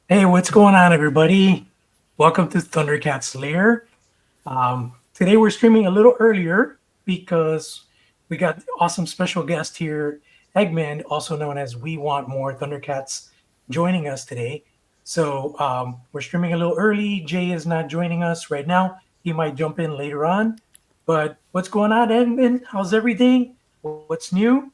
Hey, what's going on, everybody? Welcome to Thundercats Lair. Today we're streaming a little earlier because we got awesome special guest here, Egmond, also known as We Want More Thundercats, joining us today. So we're streaming a little early. Jay is not joining us right now. He might jump in later on. But what's going on, Egmond? How's everything? What's new?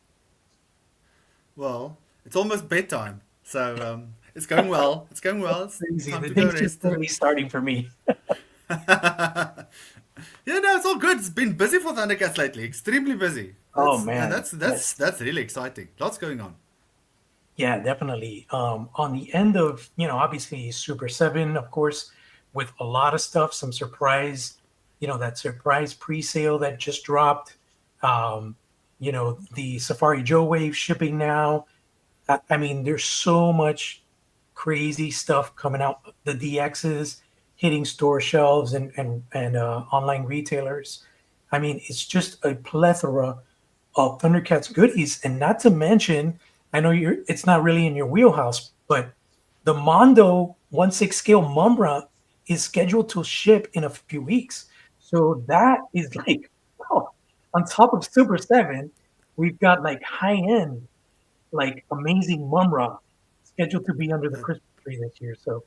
Well, it's almost bedtime, so it's going well. It's going well. It's Crazy. time The to go day's just rest. barely starting for me. Yeah, no, it's all good. It's been busy for Thundercats lately. Extremely busy. Oh That's and man, that's that's yes. that's really exciting. Lots going on. Yeah, definitely. On the end of, obviously Super 7, of course, with a lot of stuff, some surprise, that surprise pre-sale that just dropped. Um, the Safari Joe Wave shipping now. I mean, there's so much crazy stuff coming out. The DXs hitting store shelves and online retailers. I mean, it's just a plethora of Thundercats goodies, and not to mention, I know it's not really in your wheelhouse, but the Mondo 1/6 scale Mumbra is scheduled to ship in a few weeks. So that is like, oh, on top of Super 7, we've got like high end, like amazing Mumra scheduled to be under the Uh, Christmas tree this year. So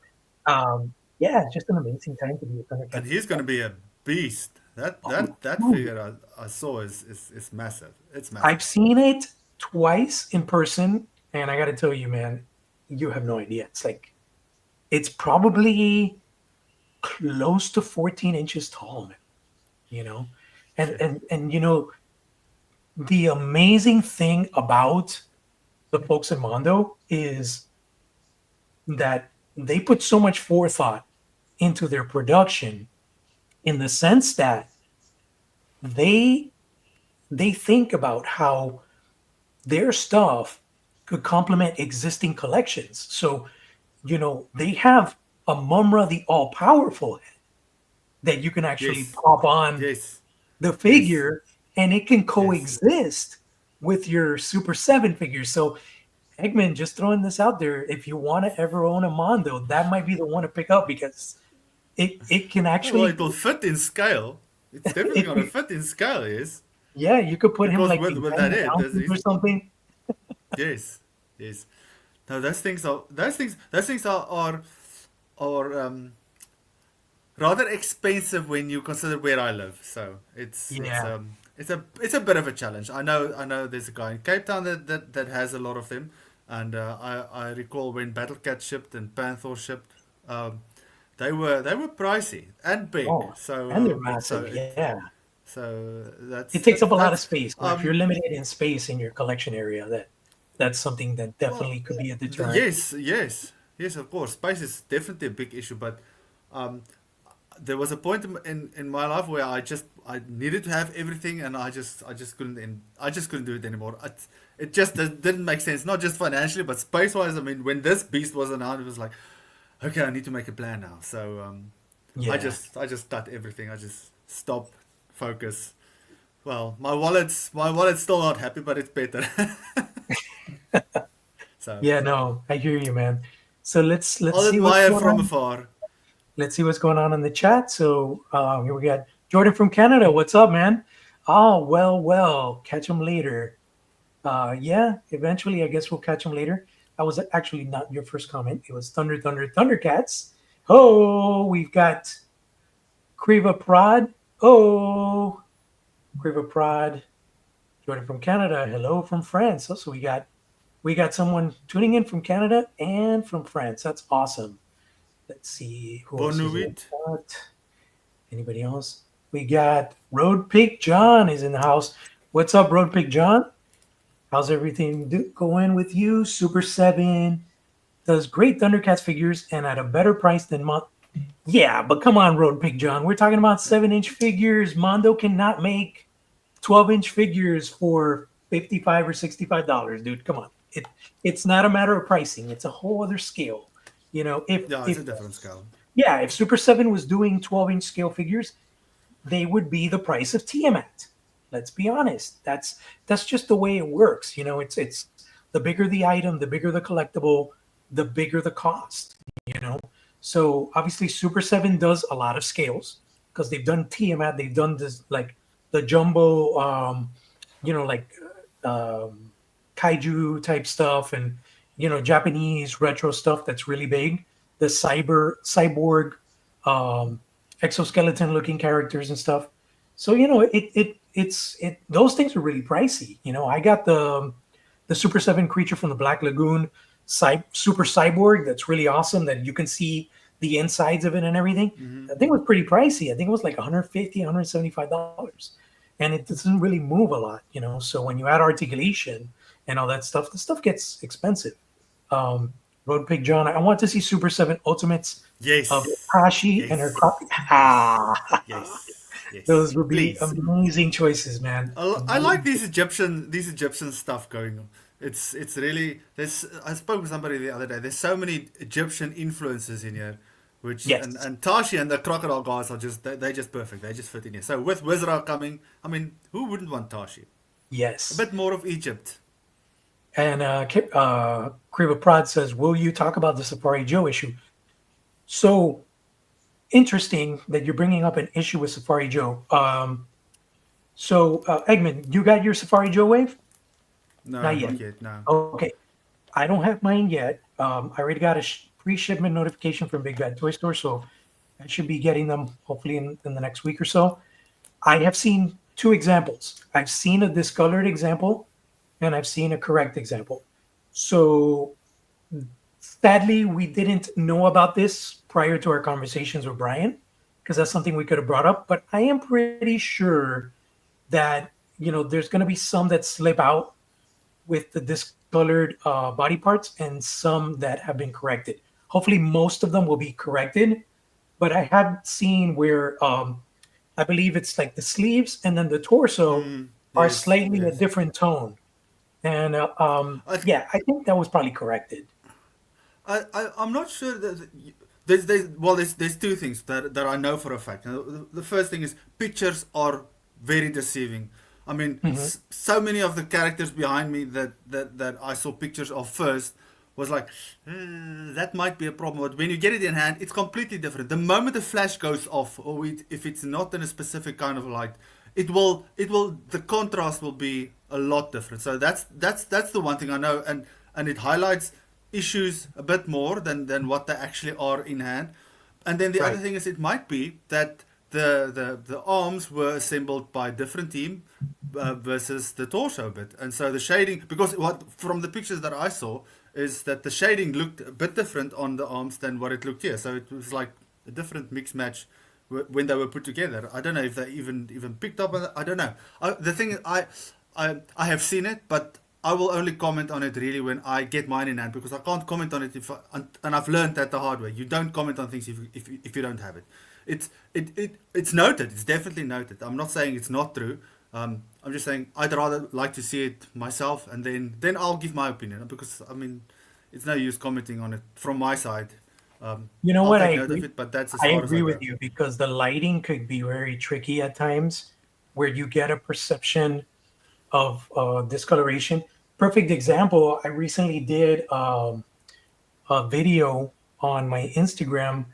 yeah, it's just an amazing time to be a and Thundercats he's going to be a beast. That fan. that that Dude, figure I saw is massive. It's I've massive. seen it twice in person, and I got to tell you, man, you have no idea. It's probably close to 14 inches tall, man. You know, and the amazing thing about the folks at Mondo is that they put so much forethought into their production in the sense that they they think about how their stuff could complement existing collections. So, they have a Mumra the All Powerful that you can actually Yes, pop on yes, the yes, figure and it can yes. coexist with your Super 7 figures. So, Eggman, just throwing this out there, if you want to ever own a Mondo, that might be the one to pick up because it can Oh, well, actually it will fit in scale. It's definitely it going to fit in scale. Yes, yeah, you could put him because like with behind that the head, mountains or something. yes, yes. No, those things are rather expensive when you consider where I live. So Yeah. it's a bit of a challenge. I know. There's a guy in Cape Town that has a lot of them, and I recall when Battle Cat shipped and Panther shipped, um, they were pricey and big. Oh, So and they're so massive. it Yeah. so It takes up a lot of that's space. So if you're um limited in space in your collection area, that's something that well definitely could be a deterrent. yes, of course, space is definitely a big issue, but um there was a point in my life where I needed to have everything, and I just couldn't do it anymore. It just didn't make sense, not just financially but space wise. I mean, when this beast was announced, it was like, okay, I need to make a plan now. So Yeah. I just cut everything. I just stop, focus. Well, my wallet's still not happy, but it's better. So Yeah, no, I hear you, man. So let's I'll see what's admire going from on. afar. Let's see what's going on in the chat. So here we got Jordan from Canada. What's up, man? Oh, well, catch him later. Yeah, eventually, I guess we'll catch him later. I was actually not your first comment. It was Thundercats. Oh, we've got Kriva Prod. Oh, Kriva Prod. Jordan from Canada. Hello from France. So we got someone tuning in from Canada and from France. That's awesome. Let's see who else is in the Bonuit. chat. Anybody else? We got Road Pig John is in the house. What's up, Road Pig John? How's everything going with you? Super 7 does great Thundercats figures and at a better price than Yeah, but come on, Road Pig John. We're talking about 7-inch figures. Mondo cannot make 12-inch figures for 55 or $65, dude. Come on. It's not a matter of pricing. It's a whole other scale. You know, if Yeah, it's if a different scale. yeah, if Super 7 was doing 12-inch scale figures, they would be the price of Tiamat. Let's be honest. That's just the way it works. It's the bigger the item, the bigger the collectible. the bigger the cost, you know. So obviously, Super Seven does a lot of scales because they've done Tiamat, they've done this like the jumbo, like um, kaiju type stuff, and Japanese retro stuff that's really big. The cyborg, um, exoskeleton looking characters and stuff. So it's those things are really pricey. I got the Super Seven creature from the Black Lagoon, Super Cyborg. That's really awesome. That you can see the insides of it and everything. Hmm. That thing was pretty pricey. I think it was like 150, $175, and it doesn't really move a lot. So when you add articulation and all that stuff, the stuff gets expensive. Um, Road Pig John, I want to see Super Seven Ultimates of Yes, Tashi and her yes, copy. yes, Ah, yes, yes. those would be Please. amazing choices, man. I like Amazing. these Egyptian stuff going on. It's really there's I spoke with somebody the other day. There's so many Egyptian influences in here, which Yes, and Tashi and the crocodile guys are just they're just perfect. They just fit in here. So with Wizra coming, I mean, who wouldn't want Tashi? A yes. bit more of Egypt. And Kriva Prad says, "Will you talk about the Safari Joe issue?" So interesting that you're bringing up an issue with Safari Joe. Egmond, you got your Safari Joe wave? No, Not yet. not yet. No. Okay, I don't have mine yet. I already got a pre-shipment notification from Big Bad Toy Store, so I should be getting them hopefully in the next week or so. I have seen two examples. I've seen a discolored example, and I've seen a correct example. So sadly, we didn't know about this prior to our conversations with Brian, because that's something we could have brought up. But I am pretty sure that there's going to be some that slip out with the discolored body parts, and some that have been corrected. Hopefully, most of them will be corrected. But I have seen where I believe it's like the sleeves and then the torso Mm, are yes, slightly a yes. different tone. And I, yeah, I think that was probably corrected. I'm not sure that there's two things that I know for a fact. Now, the first thing is pictures are very deceiving. I mean, Hmm. so many of the characters behind me that I saw pictures of first was like, that might be a problem. But when you get it in hand, it's completely different. The moment the flash goes off, or if it's not in a specific kind of light, the contrast will be a lot different. So that's the one thing I know, and it highlights issues a bit more than what they actually are in hand. And then the other Right. thing is it might be that the arms were assembled by a different team versus the torso bit, and so the shading, because what from the pictures that I saw is that the shading looked a bit different on the arms than what it looked here. So it was like a different mix match when they were put together. I don't know if they even picked up on it. I don't know. The thing is, I have seen it, but I will only comment on it really when I get mine in hand, because I can't comment on it and I've learned that the hard way. You don't comment on things if you don't have it. It's noted. It's definitely noted. I'm not saying it's not true. I'm just saying I'd rather like to see it myself, and then I'll give my opinion, because I mean it's no use commenting on it from my side. You know I'll what? I take note of agree. it, but that's as I far as I agree with go. you because the lighting could be very tricky at times, where you get a perception of discoloration. Perfect example. I recently did a video on my Instagram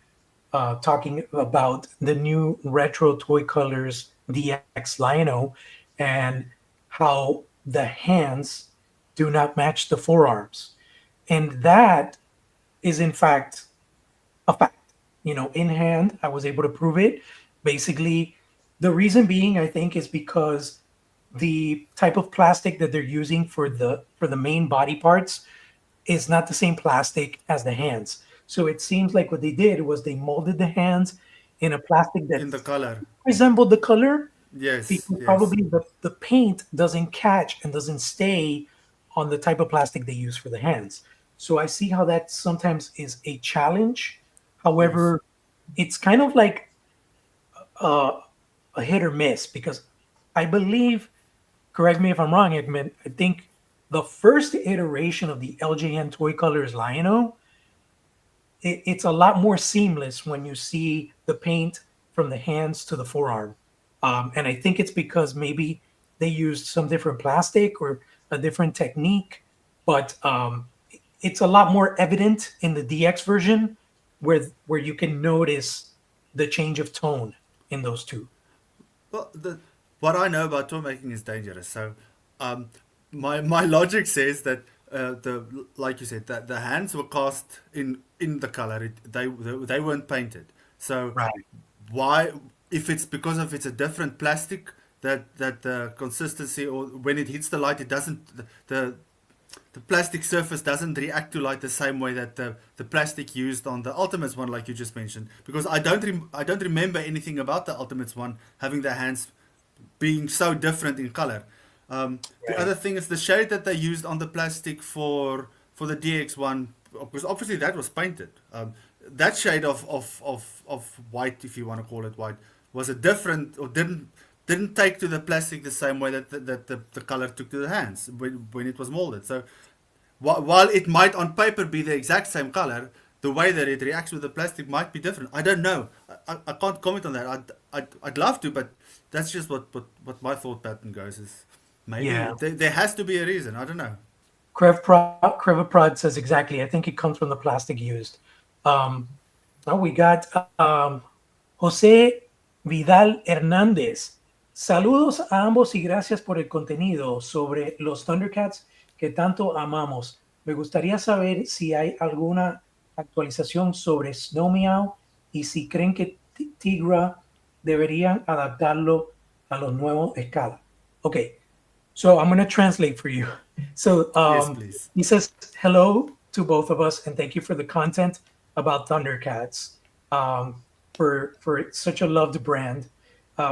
talking about the new retro toy colors DX Lino and how the hands do not match the forearms. And that is, in fact, a fact. In hand, I was able to prove it. Basically, the reason being, I think, is because the type of plastic that they're using for the main body parts is not the same plastic as the hands. So it seems like what they did was they molded the hands in a plastic that In the color, resembled the color, yes, because yes, probably the paint doesn't catch and doesn't stay on the type of plastic they use for the hands. So I see how that sometimes is a challenge. yes. However, it's kind of like uh, a hit or miss because I believe, correct me if I'm wrong, Edmund, I think the first iteration of the LJN Toy Colors Lion-O, it's a lot more seamless when you see the paint from the hands to the forearm. And I think it's because maybe they used some different plastic or a different technique, but it's a lot more evident in the DX version, where you can notice the change of tone in those two. Well, what I know about toy making is dangerous. So, um, my logic says that the like you said that the hands were cast in the color. They weren't painted. So Right. why, if it's because of it's a different plastic, that the consistency, or when it hits the light, it doesn't, the plastic surface doesn't react to light the same way that the plastic used on the Ultimates one, like you just mentioned. Because I don't remember anything about the Ultimates one having their hands being so different in color. The Right. other thing is the shade that they used on the plastic for the DX one, because obviously that was painted. That shade of white, if you want to call it white, was a different, or didn't take to the plastic the same way that the color took to the hands when it was molded. So while it might on paper be the exact same color, the way that it reacts with the plastic might be different. I don't know. I can't comment on that. I'd love to, but that's just what my thought pattern goes. Is maybe Yeah. there has to be a reason. I don't know. Crevaprod says exactly. I think it comes from the plastic used. Um, now we got José Vidal Hernández. Saludos a ambos y gracias por el contenido sobre los Thundercats que tanto amamos. Me gustaría saber si hay alguna actualización sobre Snow Meow y si creen que Tigra deberían adaptarlo a los nuevos escalas. Okay, so I'm going to translate for you. So Yes, please. he says hello to both of us and thank you for the content about Thundercats, for such a loved brand.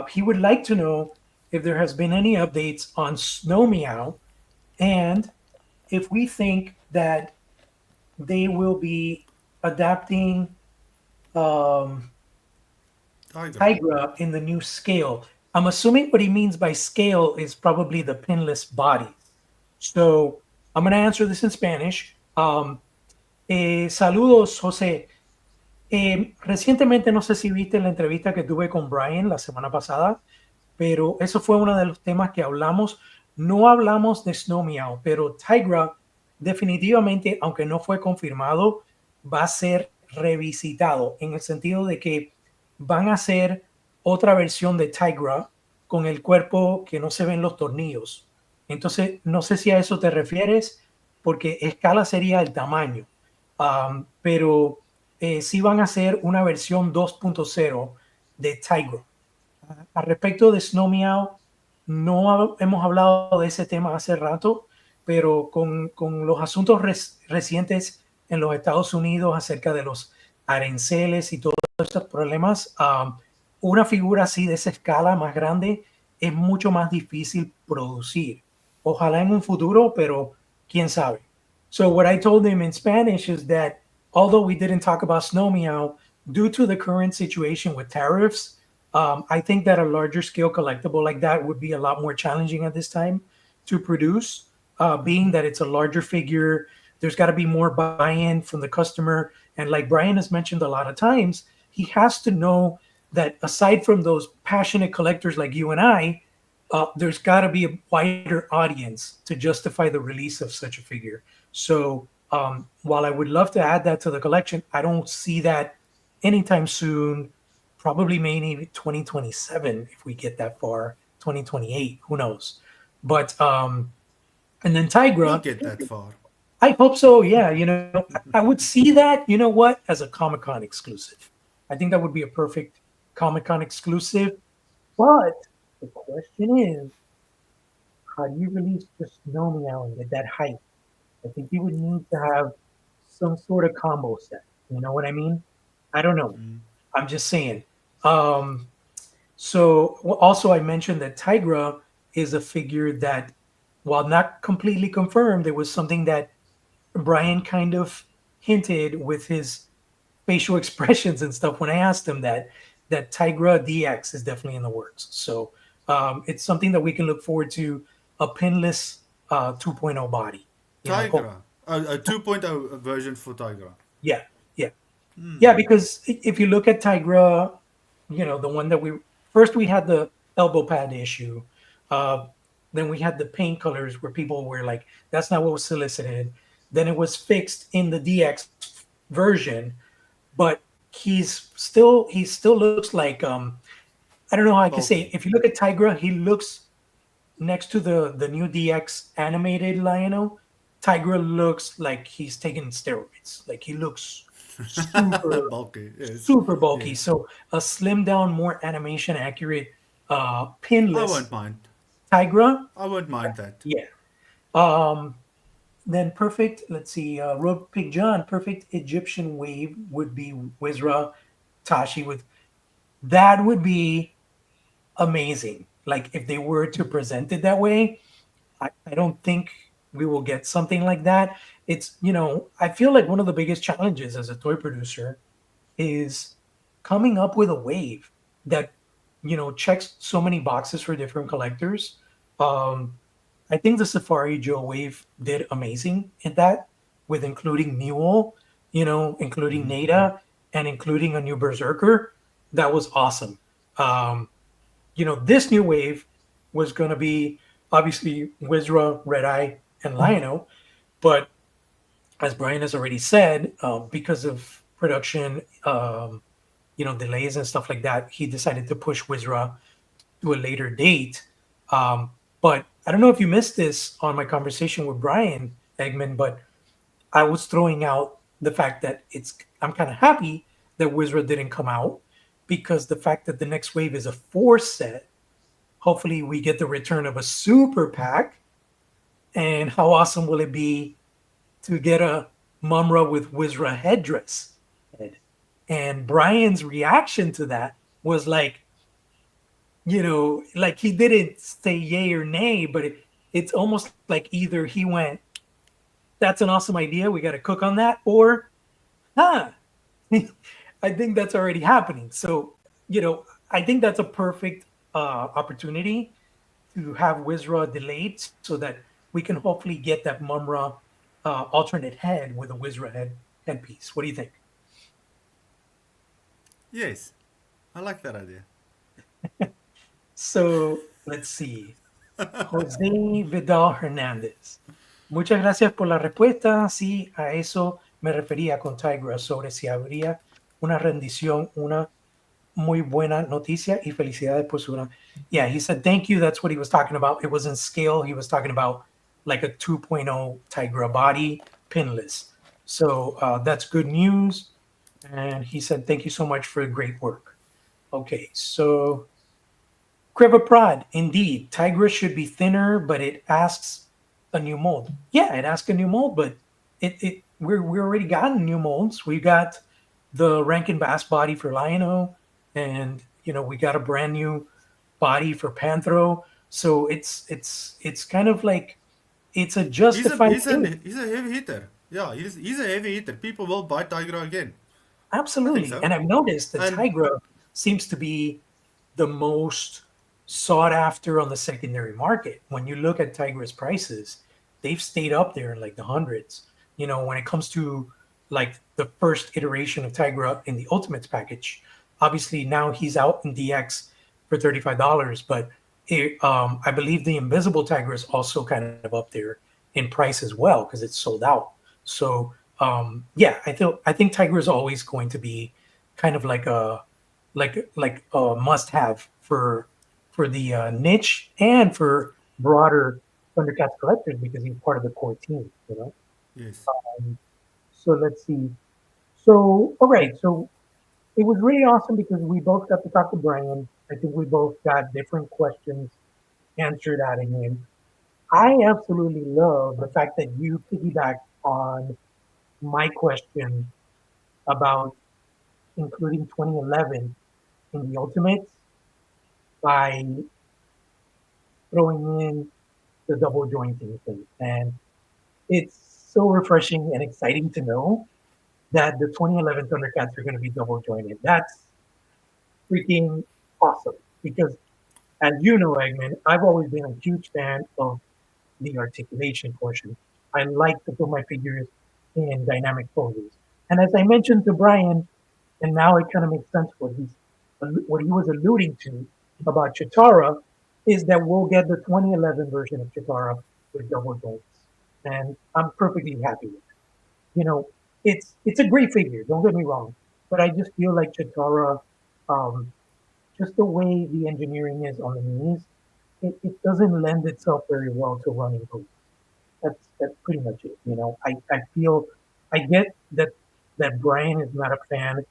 He would like to know if there has been any updates on Snow Meow and if we think that they will be adapting um, Tigra. Tigra in the new scale. I'm assuming what he means by scale is probably the pinless bodies. So I'm going to answer this in Spanish. Saludos, José. Recientemente, no sé si viste la entrevista que tuve con Brian la semana pasada, pero eso fue uno de los temas que hablamos. No hablamos de Snow Meow, pero Tigra definitivamente, aunque no fue confirmado, va a ser revisitado en el sentido de que van a hacer otra versión de Tigra con el cuerpo que no se ven los tornillos. Entonces, no sé si a eso te refieres, porque escala sería el tamaño. Pero sí van a hacer una versión 2.0 de Tiger. Al respecto de Snow Meow, no hemos hablado de ese tema hace rato, pero con los asuntos recientes en los Estados Unidos acerca de los aranceles y todos estos problemas, una figura así de esa escala más grande es mucho más difícil producir. Ojalá en un futuro, pero quién sabe. So what I told him in Spanish is that although we didn't talk about Snow Meow, due to the current situation with tariffs, I think that a larger scale collectible like that would be a lot more challenging at this time to produce, being that it's a larger figure. There's got to be more buy-in from the customer. And like Brian has mentioned a lot of times, he has to know that aside from those passionate collectors like you and I, there's got to be a wider audience to justify the release of such a figure. So while I would love to add that to the collection, I don't see that anytime soon. Probably maybe 2027 if we get that far. 2028, who knows? But and then We'll Tigra, get that far. I hope so. Yeah, I would see that. You know what? As a Comic Con exclusive, I think that would be a perfect Comic Con exclusive. But the question is, how do you release just Snow Meow with that height? I think you would need to have some sort of combo set. You know what I mean? I don't know. I'm just saying. Um, so also I mentioned that Tigra is a figure that, while not completely confirmed, there was something that Brian kind of hinted with his facial expressions and stuff when I asked him that Tigra DX is definitely in the works. So it's something that we can look forward to, a pinless 2.0 body. Tigra. A 2.0 version for Tigra. Yeah, yeah, yeah. Because if you look at Tigra, the one that we had the elbow pad issue. Uh, then we had the paint colors where people were like, "That's not what was solicited." then it was fixed in the DX version, but he still looks like I don't know how I can say it. Bulky. If you look at Tigra, he looks next to the new DX animated Lionel. Tigra looks like he's taking steroids. Like he looks super Bulky. Yes. super bulky. Yes. So a slim down, more animation accurate, I won't pinless mind. Tigra. I won't mind that. Yeah. Um, then perfect. Let's see. Road Pig John. Perfect Egyptian wave would be Wizra Tashi with that would be amazing. Like if they were to present it that way, I don't think we will get something like that. I feel like one of the biggest challenges as a toy producer is coming up with a wave that, checks so many boxes for different collectors. Um, I think the Safari Joe wave did amazing in that, with including Mule, including Hmm. Nada, and including a new Berserker. That was awesome. Um, this new wave was going to be obviously Wizra, Red Eye, and Lion-O, but as Brian has already said, because of production, delays and stuff like that, he decided to push Wizra to a later date. Um, but I don't know if you missed this on my conversation with Brian Egmond, but I was throwing out the fact that I'm kind of happy that Wizra didn't come out, because the fact that the next wave is a four set, hopefully we get the return of a super pack. And how awesome will it be to get a Mumra with Wizra headdress head? And Brian's reaction to that was like, like he didn't say yay or nay, but it's almost like either he went, that's an awesome idea, we got to cook on that, or, huh, I think that's already happening. So, I think that's a perfect opportunity to have Wizra delayed so that we can hopefully get that Mumra alternate head with a Wizra headpiece. What do you think? Yes. I like that idea. So let's see. José Vidal Hernández. Muchas gracias por la respuesta. Sí, a eso me refería con Tigra, sobre si habría una rendición, una muy buena noticia y felicidades por su. Yeah, he said thank you. That's what he was talking about. It was in scale. He was talking about like a 2.0 Tigra body, pinless. So that's good news. And he said thank you so much for the great work. Okay, so Kriva Prod, indeed, Tigra should be thinner, but it asks a new mold. Yeah, it asks a new mold, but we already got new molds. We got the Rankin Bass body for Lion-O, and we got a brand new body for Panthro. So it's kind of like it's a justified thing. He's a heavy hitter. Yeah, he's a heavy hitter. People will buy Tigra again. I think Absolutely. so. And I've noticed that And Tigra seems to be the most sought after on the secondary market. When you look at Tigra's prices, they've stayed up there in like the hundreds. When it comes to like the first iteration of Tigra in the Ultimates package, obviously now he's out in DX for $35, but I believe the Invisible Tigra is also kind of up there in price as well because it's sold out. So yeah, I think Tiger is always going to be kind of like a must have for the niche and for broader Thundercats collectors because he's part of the core team. yes. So let's see. So all right, so it was really awesome because we both got to talk to Brian. I think we both got different questions answered out of him. I absolutely love the fact that you piggybacked on my question about including 2011 in the Ultimates by throwing in the double jointing thing. And it's so refreshing and exciting to know that the 2011 Thundercats are going to be double jointed. That's freaking awesome because, as you know, Eggman, I've always been a huge fan of the articulation portion. I like to put my figures in dynamic poses. And as I mentioned to Brian, and now it kind of makes sense what he was alluding to about Chitara is that we'll get the 2011 version of Chitara with double joints. and I'm perfectly happy with it. You know, it's a great figure. Don't get me wrong, but I just feel like Chitara, um, just the way the engineering is on the knees, it doesn't lend itself very well to running poses. That's pretty much it. I feel I get that Brian is not a fan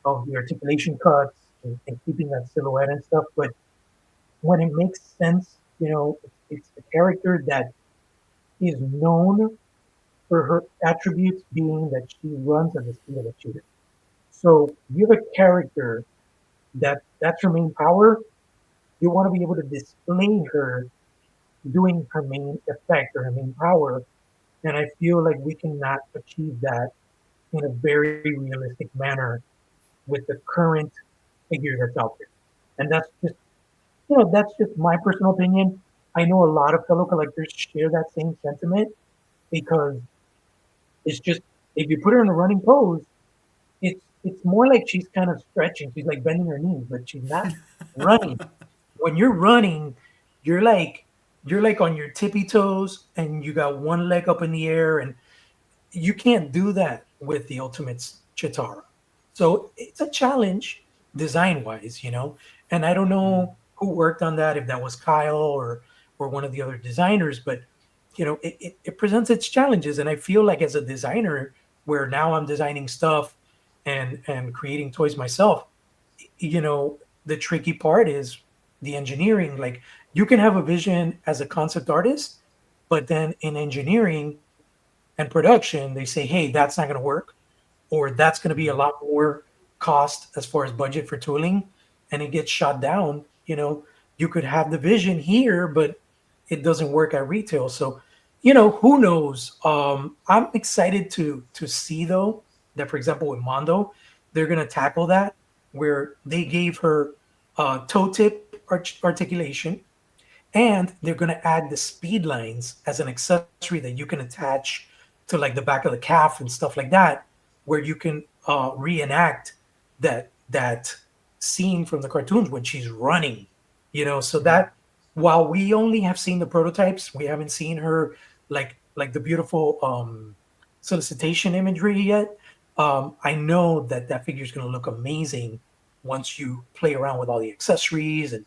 of the articulation cuts and keeping that silhouette and stuff, but when it makes sense, it's a character that is known for her attributes being that she runs at the speed of a cheetah. So you have a character that's her main power. You want to be able to display her doing her main effect or her main power. And I feel like we cannot achieve that in a very realistic manner with the current figure that's out there. And that's just my personal opinion. I know a lot of fellow collectors share that same sentiment because it's just if you put her in a running pose, it's more like she's kind of stretching. She's like bending her knees, but she's not running. When you're running, you're like you're like on your tippy toes and you got one leg up in the air, and you can't do that with the Ultimates Chitara. So it's a challenge design wise. And I don't Mm. know who worked on that, if that was Kyle or one of the other designers, but it presents its challenges. And I feel like as a designer, where now I'm designing stuff and creating toys myself, you know, the tricky part is the engineering. Like you can have a vision as a concept artist, but then in engineering and production, they say, hey, that's not going to work, or that's going to be a Mm. lot more cost as far as budget for tooling, and it gets shot down. You could have the vision here, but it doesn't work at retail. So, who knows? I'm excited to see though that, for example, with Mondo, they're going to tackle that where they gave her toe tip articulation, and they're going to add the speed lines as an accessory that you can attach to like the back of the calf and stuff like that, where you can reenact that scene from the cartoons when she's running. So Mm. that while we only have seen the prototypes, we haven't seen her like the beautiful solicitation imagery yet. I know that that figure is going to look amazing once you play around with all the accessories and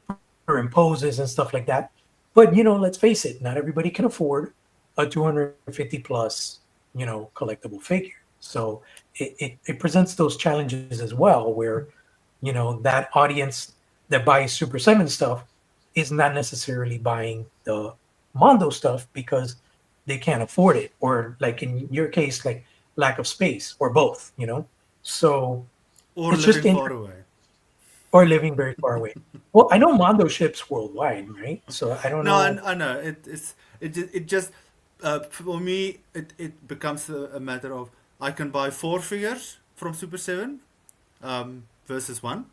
put her in poses and stuff like that. But let's face it, not everybody can afford a 250 plus, collectible figure. So it presents those challenges as well, where that audience that buys Super 7 stuff is not necessarily buying the Mondo stuff because they can't afford it, or like in your case, like lack of space, or both. So Or it's just living far interesting, away. or living very far away. Well, I know Mondo ships worldwide, right? So I don't No, know. I know it just for me it becomes a matter of I can buy four figures from Super Seven versus one.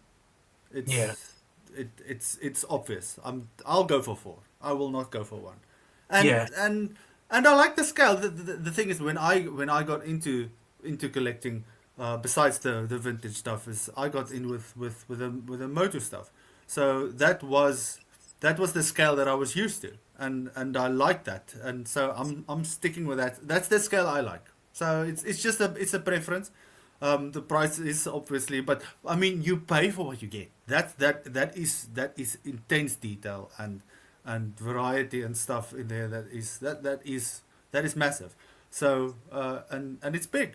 Yeah, It's obvious. I'll go for four. I will not go for one. And yeah, and and I like the scale. The thing is when I got into collecting, besides the vintage stuff, is I got in with the motor stuff. So that was the scale that I was used to, and I like that, and so I'm sticking with that. That's the scale I like. So it's just a preference. The price is obviously, but I mean, you pay for what you get. That is intense detail and variety and stuff in there. That is massive. So and it's big.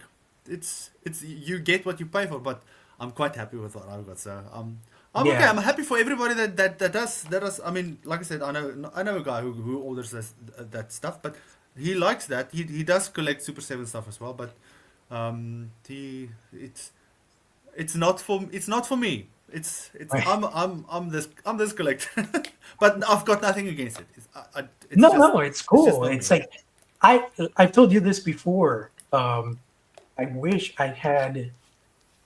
It's you get what you pay for. But I'm quite happy with what I've got. So I'm okay. yeah, I'm happy for everybody that does. I mean, like I said, I know a guy who orders that stuff, but he likes that. He does collect Super Seven stuff as well, but the it's not for me. It's right. I'm this collector, but I've got nothing against it. It's No, just no, it's it's just cool. not It's me. like I've told you this before. I wish I had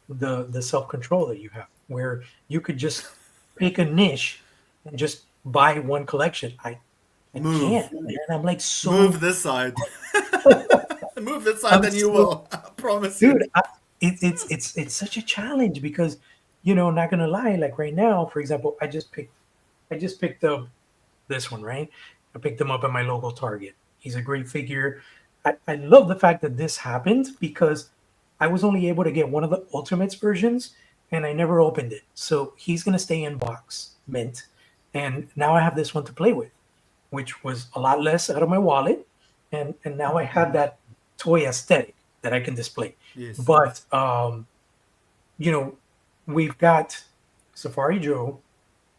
the self control that you have, where you could just pick a niche and just buy one collection. I Move, can't, man. I'm like so move this side, move this side, I'm then you so will. I promise you. dude. It's such a challenge because not gonna lie. Like right now, for example, I just picked up this one, right? I picked them up at my local Target. He's a great figure. I love the fact that this happened because I was only able to get one of the Ultimates versions and I never opened it. So he's going to stay in box mint. And now I have this one to play with, which was a lot less out of my wallet. And now I have that toy aesthetic that I can display. Yes. But, you know, we've got Safari Joe,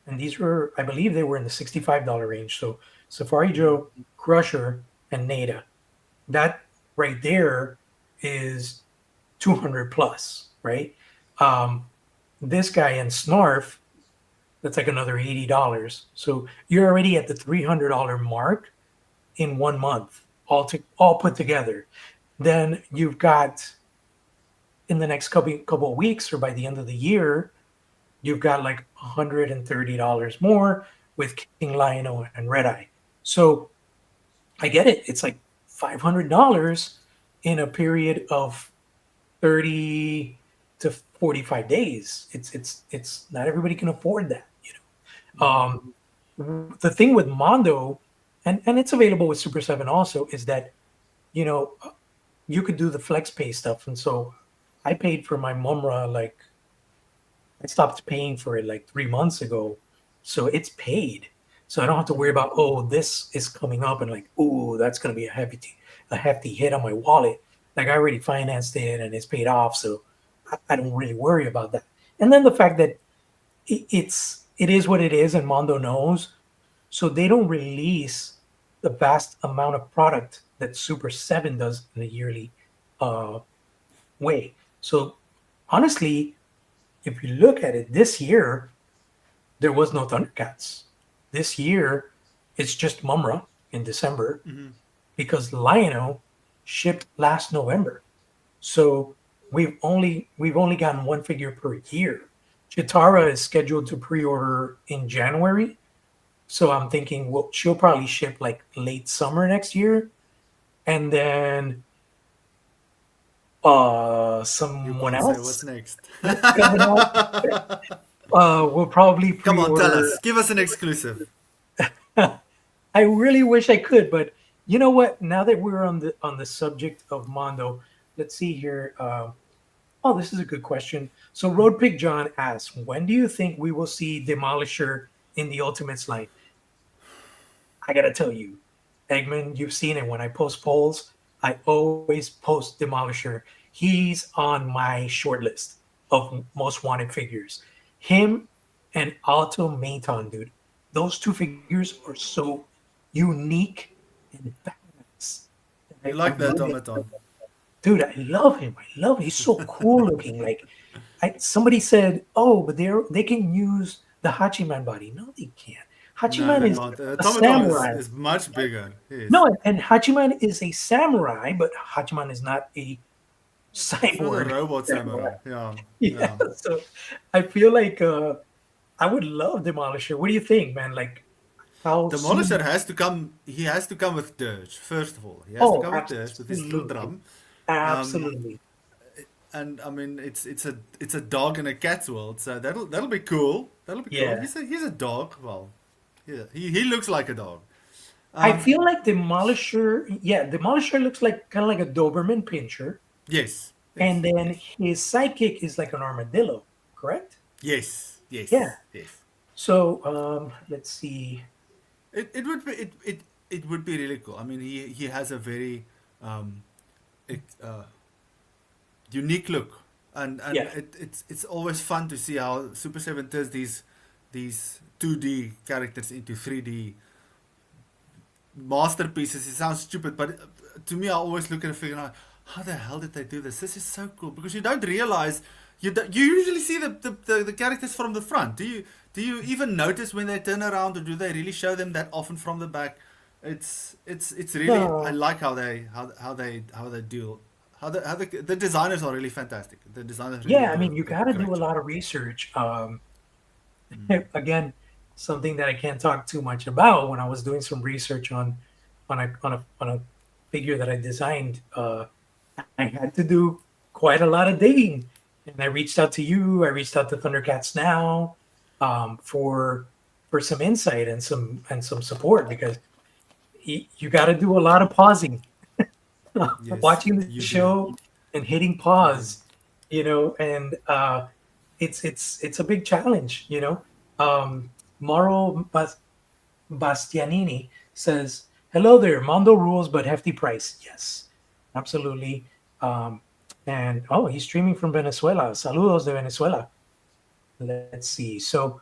and these were, I believe they were in the $65 range. So Safari Joe, Crusher, and Nada. That right there is 200 plus, right? Um, this guy and Snarf, that's like another $80. So you're already at the $300 mark in 1 month, all put together. Then you've got in the next couple of weeks or by the end of the year, you've got like $130 more with King Lionel and Red Eye. So I get it. It's like $500 in a period of 30 to 45 days. It's not everybody can afford that, you know. The thing with Mondo, and it's available with Super 7 also, is that, you know, you could do the flex pay stuff. And so I paid for my Mumra, like I stopped paying for it like 3 months ago. So it's paid. So I don't have to worry about, oh, this is coming up and like, oh, that's gonna be a hefty hit on my wallet. Like I already financed it and it's paid off. So I don't really worry about that. And then the fact that it is what it is and Mondo knows. So they don't release the vast amount of product that Super 7 does in a yearly uh, way. So honestly, if you look at it this year, there was no Thundercats. This year, it's just Mumra in December because Lion-O shipped last November. So we've only gotten one figure per year. Chitara is scheduled to pre-order in January. So I'm thinking, well, she'll probably ship like late summer next year. And then You someone can't say what's else next. coming out will probably Come on, tell pre-order. us. Give us an exclusive. I really wish I could, but you know what? Now that we're on the subject of Mondo, let's see here. Oh, this is a good question. So Road Pig John asks, when do you think we will see Demolisher in the Ultimates line? I gotta tell you, Egmond, you've seen it when I post polls. I always post Demolisher. He's on my short list of most wanted figures. Him and Alto Maton, dude. Those two figures are so unique and badass. You I like the love it. automaton? Dude, I love him. I love him. He's so cool looking. Like somebody said, oh, but they can use the Hachiman body. No, they can't. No, Hachiman they is can't. a Automaton samurai. is much bigger. Yes. No, and Hachiman is a samurai, but Hachiman is not a It's not a cyborg robot samurai. samurai. Yeah. Yeah, Yeah. so I feel like I would love Demolisher. What do you think, man? Like how Demolisher soon? has to come. He has to come with Dirge first of all. He has to Oh, come with Dirge with his steel absolutely, drum. Um, absolutely. and I mean, it's a dog in a cat's world, so that'll be cool. That'll be cool. Yeah, He's a dog. Well, yeah, he looks like a dog. I Um, feel like Demolisher. Yeah, Demolisher looks like kind of like a Doberman Pinscher, yes, and yes, then yes, his sidekick is like an armadillo. Correct? yes, Yeah. yes, yes. So let's see. It would be it would be really cool. I mean, he has a very um, it, unique look, and Yeah, it's always fun to see how Super Seven turns these 2D characters into 3D masterpieces. It sounds stupid, but to me, I always look at it figuring out how the hell did they do this? This is so cool because you don't realize you usually see the characters from the front. Do you even notice when they turn around, or do they really show them that often from the back? It's really I no, like how they do the designers are really fantastic. The designers really yeah. I do mean, you a got to do great a job. lot of research. Again, something that I can't talk too much about. When I was doing some research on a figure that I designed, I had to do quite a lot of digging, and I reached out to you. I reached out to Thundercats now for some insight and some support because you got to do a lot of pausing, Yes, watching the you do. show and hitting You do. pause, and it's a big challenge. Mauro Bastianini says, "Hello there, Mondo rules, but hefty price." Yes, absolutely. Um, and oh, he's streaming from Venezuela. Saludos de Venezuela. Let's see. So,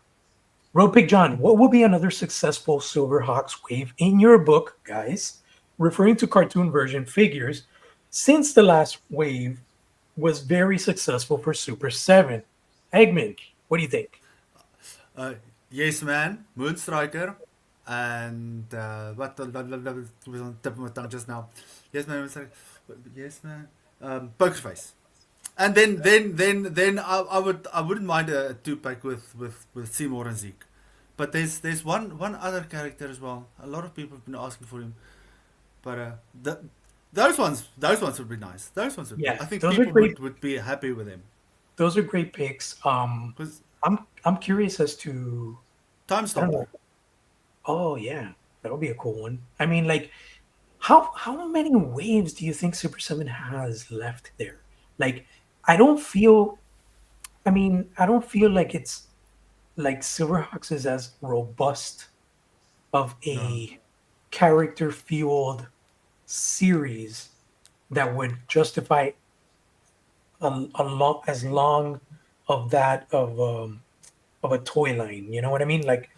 Road Pig John, what will be another successful Silverhawks wave in your book, guys? Referring to cartoon version figures, since the last wave was very successful for Super 7. Egmond, what do you think? Uh, yes, man. Moonstriker. And what was on the tip of my tongue just now? Yes, man. Moonstriker. Yes, man. Poker Face. And then I wouldn't mind a two pack with Seymour and Zeke. But there's one other character as well. A lot of people have been asking for him, but those ones would be nice. Those ones would be. Yeah, I think those are people great. would be happy with them Those are great picks. because I'm curious as to, Time I don't Stomper. know. Oh yeah, that would be a cool one. I mean, like, how many waves do you think Super 7 has left there? Like, I don't feel. I mean, I don't feel like it's like Silverhawks is as robust of No. a character fueled series that would justify as long of that of a toy line. You know what I mean? Like,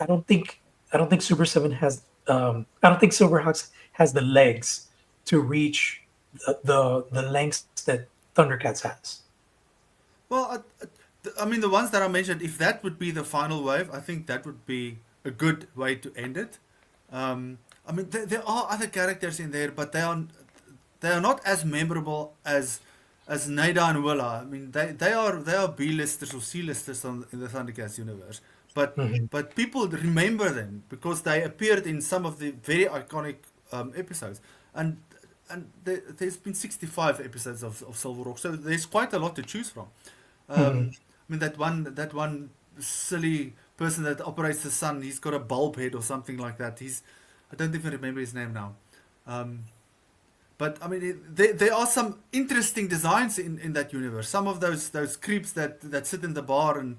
I don't think I don't think Super 7 has I don't think Silverhawks has the legs to reach the lengths that Thundercats has. Well, I mean, the ones that I mentioned, if that would be the final wave, I think that would be a good way to end it. I mean, there are other characters in there, but they are not as memorable as Nada and Willa. I mean, they are B-listers or C-listers in the Thundercats universe, but Mhm. but people remember them because they appeared in some of the very iconic episodes, and there's been 65 episodes of Silver Rock, so there's quite a lot to choose from. Mhm. I mean that one silly person that operates the sun. He's got a bulb head or something like that. I don't even remember his name now. Um, but I mean, there are some interesting designs in that universe. Some of those creeps that sit in the bar and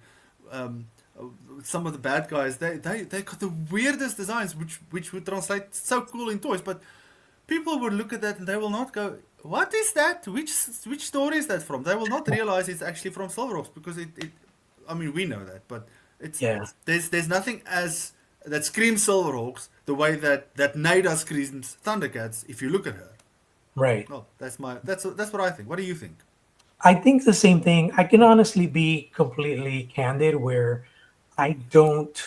um, uh, some of the bad guys. They got the weirdest designs, which would translate so cool in toys. But people would look at that and they will not go, "What is that? Which story is that from?" They will not realize it's actually from Silverhawks because it. I mean, we know that, but it's Yeah, there's nothing as that screams Silverhawks the way that Nada screams Thundercats. If you look at her, right. no, that's what I think. What do you think? I think the same thing. I can honestly be completely candid where I don't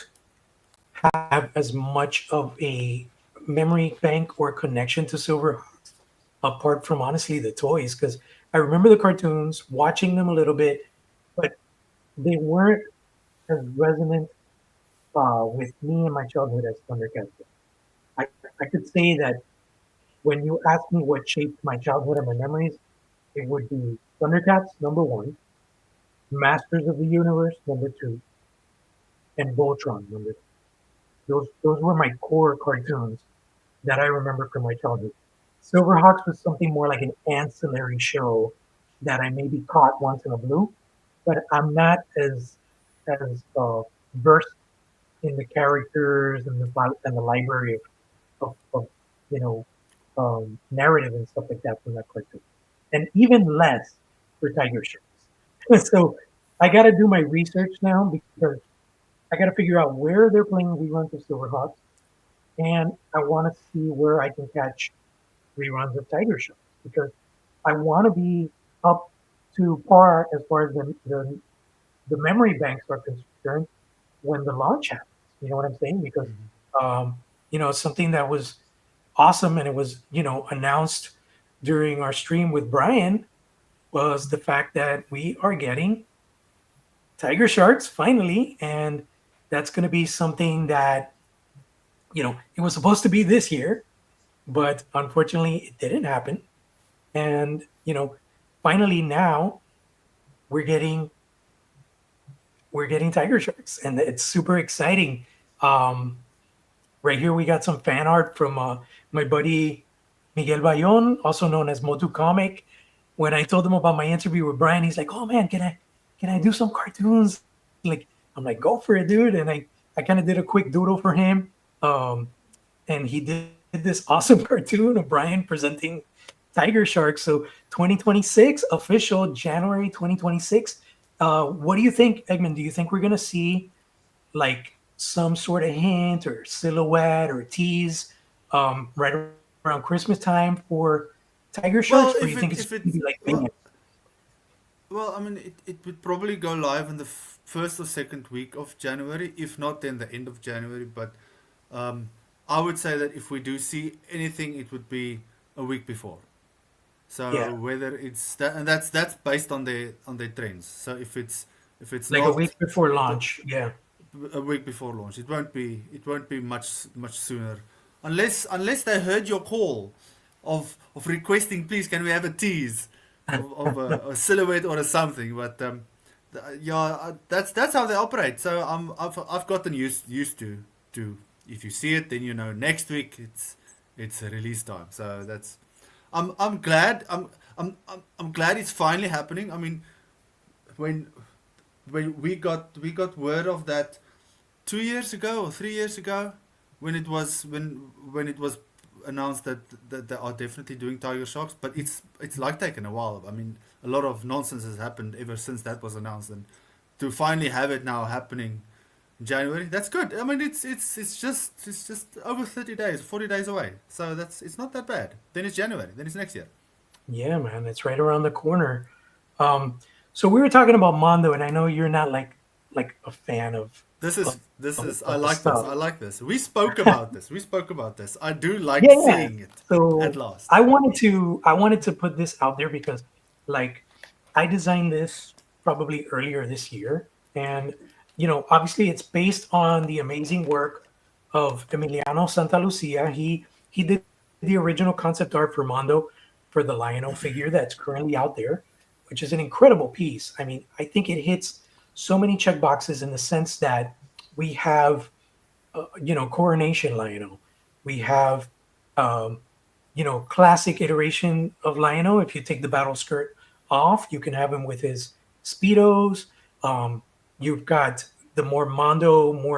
have as much of a memory bank or connection to Silverhawks apart from honestly the toys because I remember the cartoons, watching them a little bit, but they weren't as resonant with me in my childhood as Thundercats. I could say that when you ask me what shaped my childhood and my memories, it would be Thundercats, number one, Masters of the Universe, number two, and Voltron, number three. Those were my core cartoons that I remember from my childhood. Silverhawks was something more like an ancillary show that I maybe caught once in a blue, but I'm not as versed in the characters and the library of you know narrative and stuff like that from that cartoon, and even less for Tiger Sharks. So I got to do my research now because I got to figure out where they're playing reruns of Silverhawks, and I want to see where I can catch reruns of Tiger Sharks because I want to be up to par as far as the memory banks are concerned when the launch happens. You know what I'm saying? Because um, something that was awesome and it was announced during our stream with Brian was the fact that we are getting Tiger Sharks finally, and that's going to be something that it was supposed to be this year, but unfortunately it didn't happen. And finally now we're getting we're getting Tiger Sharks, and it's super exciting. Um, Right here, we got some fan art from my buddy Miguel Bayon, also known as Motu Comic. When I told him about my interview with Brian, he's like, "Oh man, can I do some cartoons?" Like I'm like, "Go for it, dude!" And I kind of did a quick doodle for him, um, and he did this awesome cartoon of Brian presenting Tiger Shark. So 2026 official January 2026. What do you think, Egmond? Do you think we're gonna see like some sort of hint or silhouette or tease right around Christmas time for Tiger Sharks, or do you Well, think if it's it going to if be it like Minion? well, I mean, it would probably go live in the first or second week of January. If not, then the end of January. But um, I would say that if we do see anything, it would be a week before. Yeah, So whether it's that, and that's based on their trends. So if it's like a week not before the, launch. Yeah, a week before launch, it won't be much sooner, unless they heard your call of requesting, please can we have a tease of a silhouette or a something. But yeah, that's how they operate. So I've gotten used to if you see it, then you know next week it's a release time. So that's I'm glad I'm glad it's finally happening. I mean, when we got word of that 2 years ago or 3 years ago, when it was announced that they are definitely doing tiger sharks, but it's like taken a while. I mean, a lot of nonsense has happened ever since that was announced, and to finally have it now happening in January, that's good. I mean, it's just over 30 days, 40 days away, so that's it's not that bad. Then it's January, then it's next year. yeah, man, it's right around the corner. Um, so we were talking about Mondo, and I know you're not like a fan This is of I the like this. stuff. I like this. We spoke about this. We spoke about this. I do like Yeah, yeah. seeing it at So last. I wanted to put this out there because like I designed this probably earlier this year, and obviously it's based on the amazing work of Emiliano Santa Lucia. He did the original concept art for Mondo for the Lion-O figure that's currently out there, which is an incredible piece. I mean, I think it hits so many check boxes in the sense that we have coronation Lion-O. We have um, classic iteration of Lion-O. If you take the battle skirt off, you can have him with his speedos. Um, you've got the more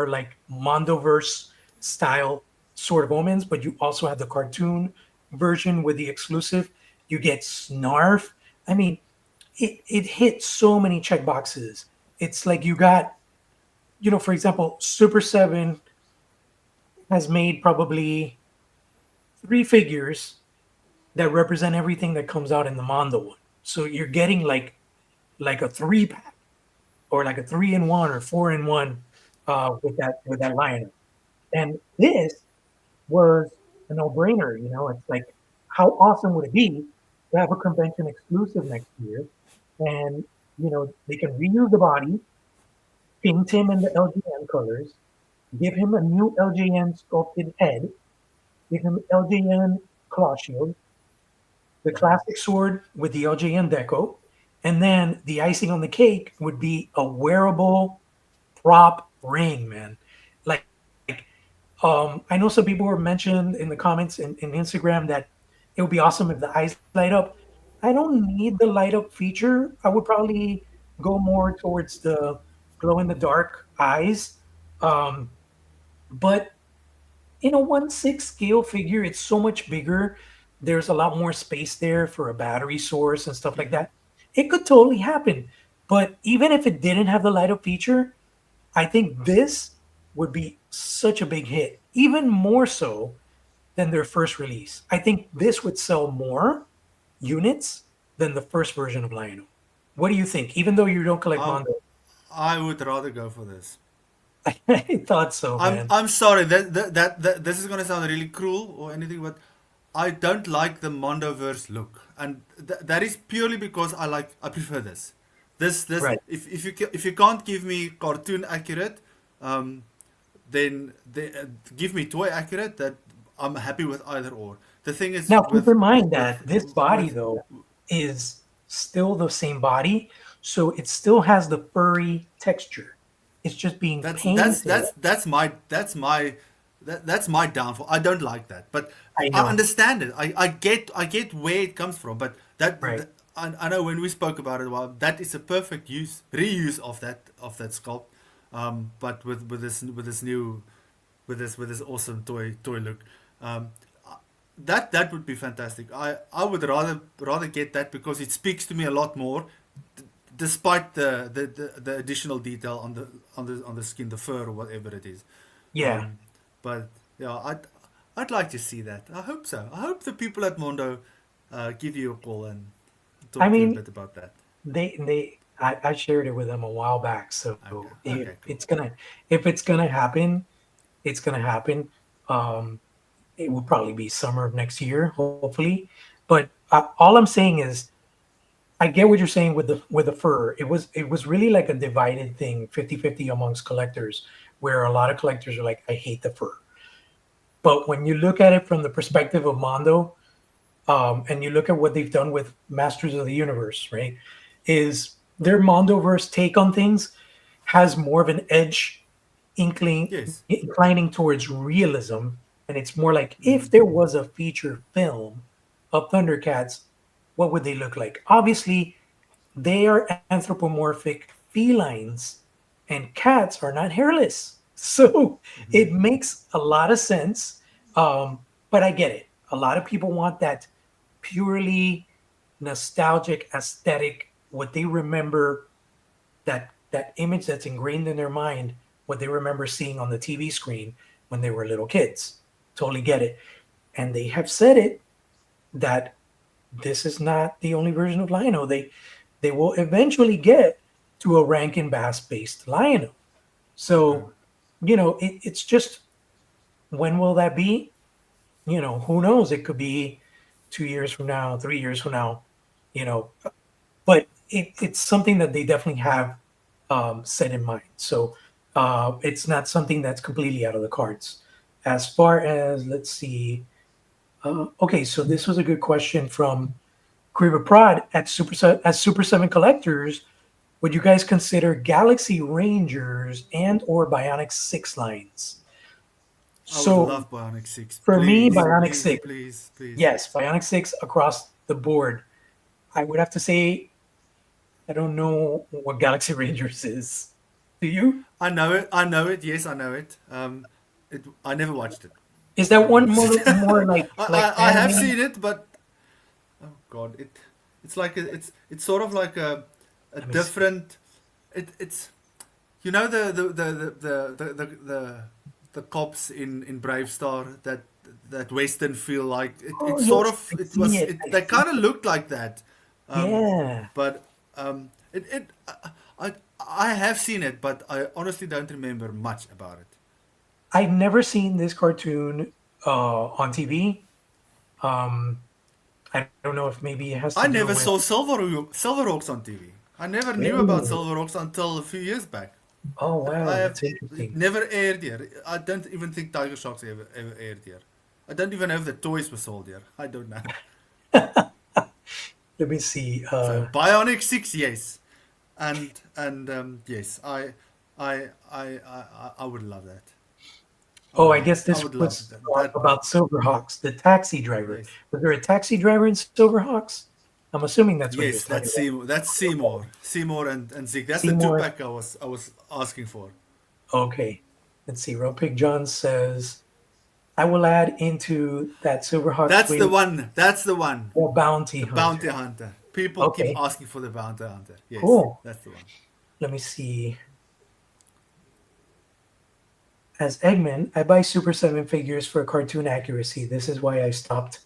like Mondoverse style sort of omens, but you also have the cartoon version with the exclusive. You get Snarf. I mean, it hits so many check boxes. It's like you got, for example, Super 7 has made probably three figures that represent everything that comes out in the Mondo one. So you're getting like a three pack or like a 3-in-1 or 4-in-1 with that lineup. And this was a no brainer. It's like how awesome would it be to have a convention exclusive next year, and they can reuse the body, paint him in the LGN colors, give him a new LJN sculpted head, give him LJN claw shield, the classic sword with the LJN deco, and then the icing on the cake would be a wearable prop ring, man. Like, I know some people were mentioned in the comments in Instagram that it would be awesome if the eyes light up. I don't need the light up feature. I would probably go more towards the glow in the dark eyes. Um, but in a 1/6 scale figure, it's so much bigger. There's a lot more space there for a battery source and stuff like that. It could totally happen. But even if it didn't have the light up feature, I think this would be such a big hit, even more so than their first release. I think this would sell more units than the first version of Lion-O. What do you think? Even though you don't collect I Mondo, I would rather go for this. I thought so, man. I'm sorry that this is gonna sound really cruel or anything, but I don't like the Mondoverse look, and that is purely because I prefer this. This Right. if you can't give me cartoon accurate, um, then give me toy accurate. That I'm happy with either or. The thing is Now, keep in mind with that this body, with though, is still the same body, so it still has the furry texture. It's just being painted. that's my That's my downfall. I don't like that, but I I know, understand it. I get where it comes from, but right? I know when we spoke about it, well, that is a perfect use reuse of that sculpt, but with this new with this awesome toy look. Um, that would be fantastic. I would rather get that because it speaks to me a lot more, despite the additional detail on the skin, the fur or whatever it is. Yeah. Um, but yeah, I'd like to see that. I hope so. I hope the people at Mondo give you a call and I talk to you a mean, bit about that. I shared it with them a while back. So Okay. if Okay. Cool. it's gonna if it's gonna happen, it's gonna happen. Um, it will probably be summer of next year, hopefully. But all I'm saying is, I get what you're saying with the fur. It was really like a divided thing, 50-50 amongst collectors, where a lot of collectors are like, I hate the fur. But when you look at it from the perspective of Mondo, and you look at what they've done with Masters of the Universe, right? Is their Mondoverse take on things has more of an edge, Yes. inclining towards realism, and it's more like if there was a feature film of Thundercats, what would they look like? Obviously, they are anthropomorphic felines, and cats are not hairless. So it makes a lot of sense. But I get it. A lot of people want that purely nostalgic aesthetic, what they remember, that image that's ingrained in their mind, what they remember seeing on the TV screen when they were little kids. Totally get it. And they have said it that this is not the only version of Lionel. They will eventually get to a Rankin Bass based Lionel. Okay. So, it's just, when will that be? Who knows? It could be 2 years from now, 3 years from now, you know, but it's something that they definitely have set in mind. So it's not something that's completely out of the cards. As far as, let's see, okay, so this was a good question from Creeper Prod at as Super Seven collectors. Would you guys consider Galaxy Rangers and or Bionic Six lines? I would So love Bionic Six. for me, Please, Bionic please, Six, please, please. yes, Bionic Six across the board. I would have to say I don't know what Galaxy Rangers is. Do you? I know it. I know it. Yes, I know it. I never watched it. Is that Never one watched more it. more like I have anime? seen it, but oh god, it's like it's sort of like a Let me see. different. It's you know the cops in Brave Star that Western feel like Oh it sort yes, of I it see was it. it I they see kind of it. looked like that, um, Yeah, but I I have seen it, but I honestly don't remember much about it. I've never seen this cartoon on TV. Um, I don't know if maybe it has to I do never with. saw Silverhawks on TV. I never knew about Really? Silverhawks until a few years back. Oh I wow, have that's it interesting. never aired here. I don't even think Tiger Sharks ever aired here. I don't even know if the toys were sold here. I don't know. Let me see. So Bionic Six, yes, and yes, I would love that. I Oh, would I love guess it. I this would love was that. That about Silverhawks, the taxi driver. yes, Was there a taxi driver in Silverhawks? I'm assuming that's what he was yes. talking That's about. Seymour. That's Seymour. Seymour and Zeke. That's the two Seymour. pack I was asking for. Okay. Let's see. Real Pig John says, I will add into that Silverhawks That's the waiting one. That's the one. for bounty The bounty hunter. hunter. People keep Okay. asking for the bounty hunter. Yes, Cool. that's the one. Let me see. As Egmond, I buy Super 7 figures for cartoon accuracy. This is why I stopped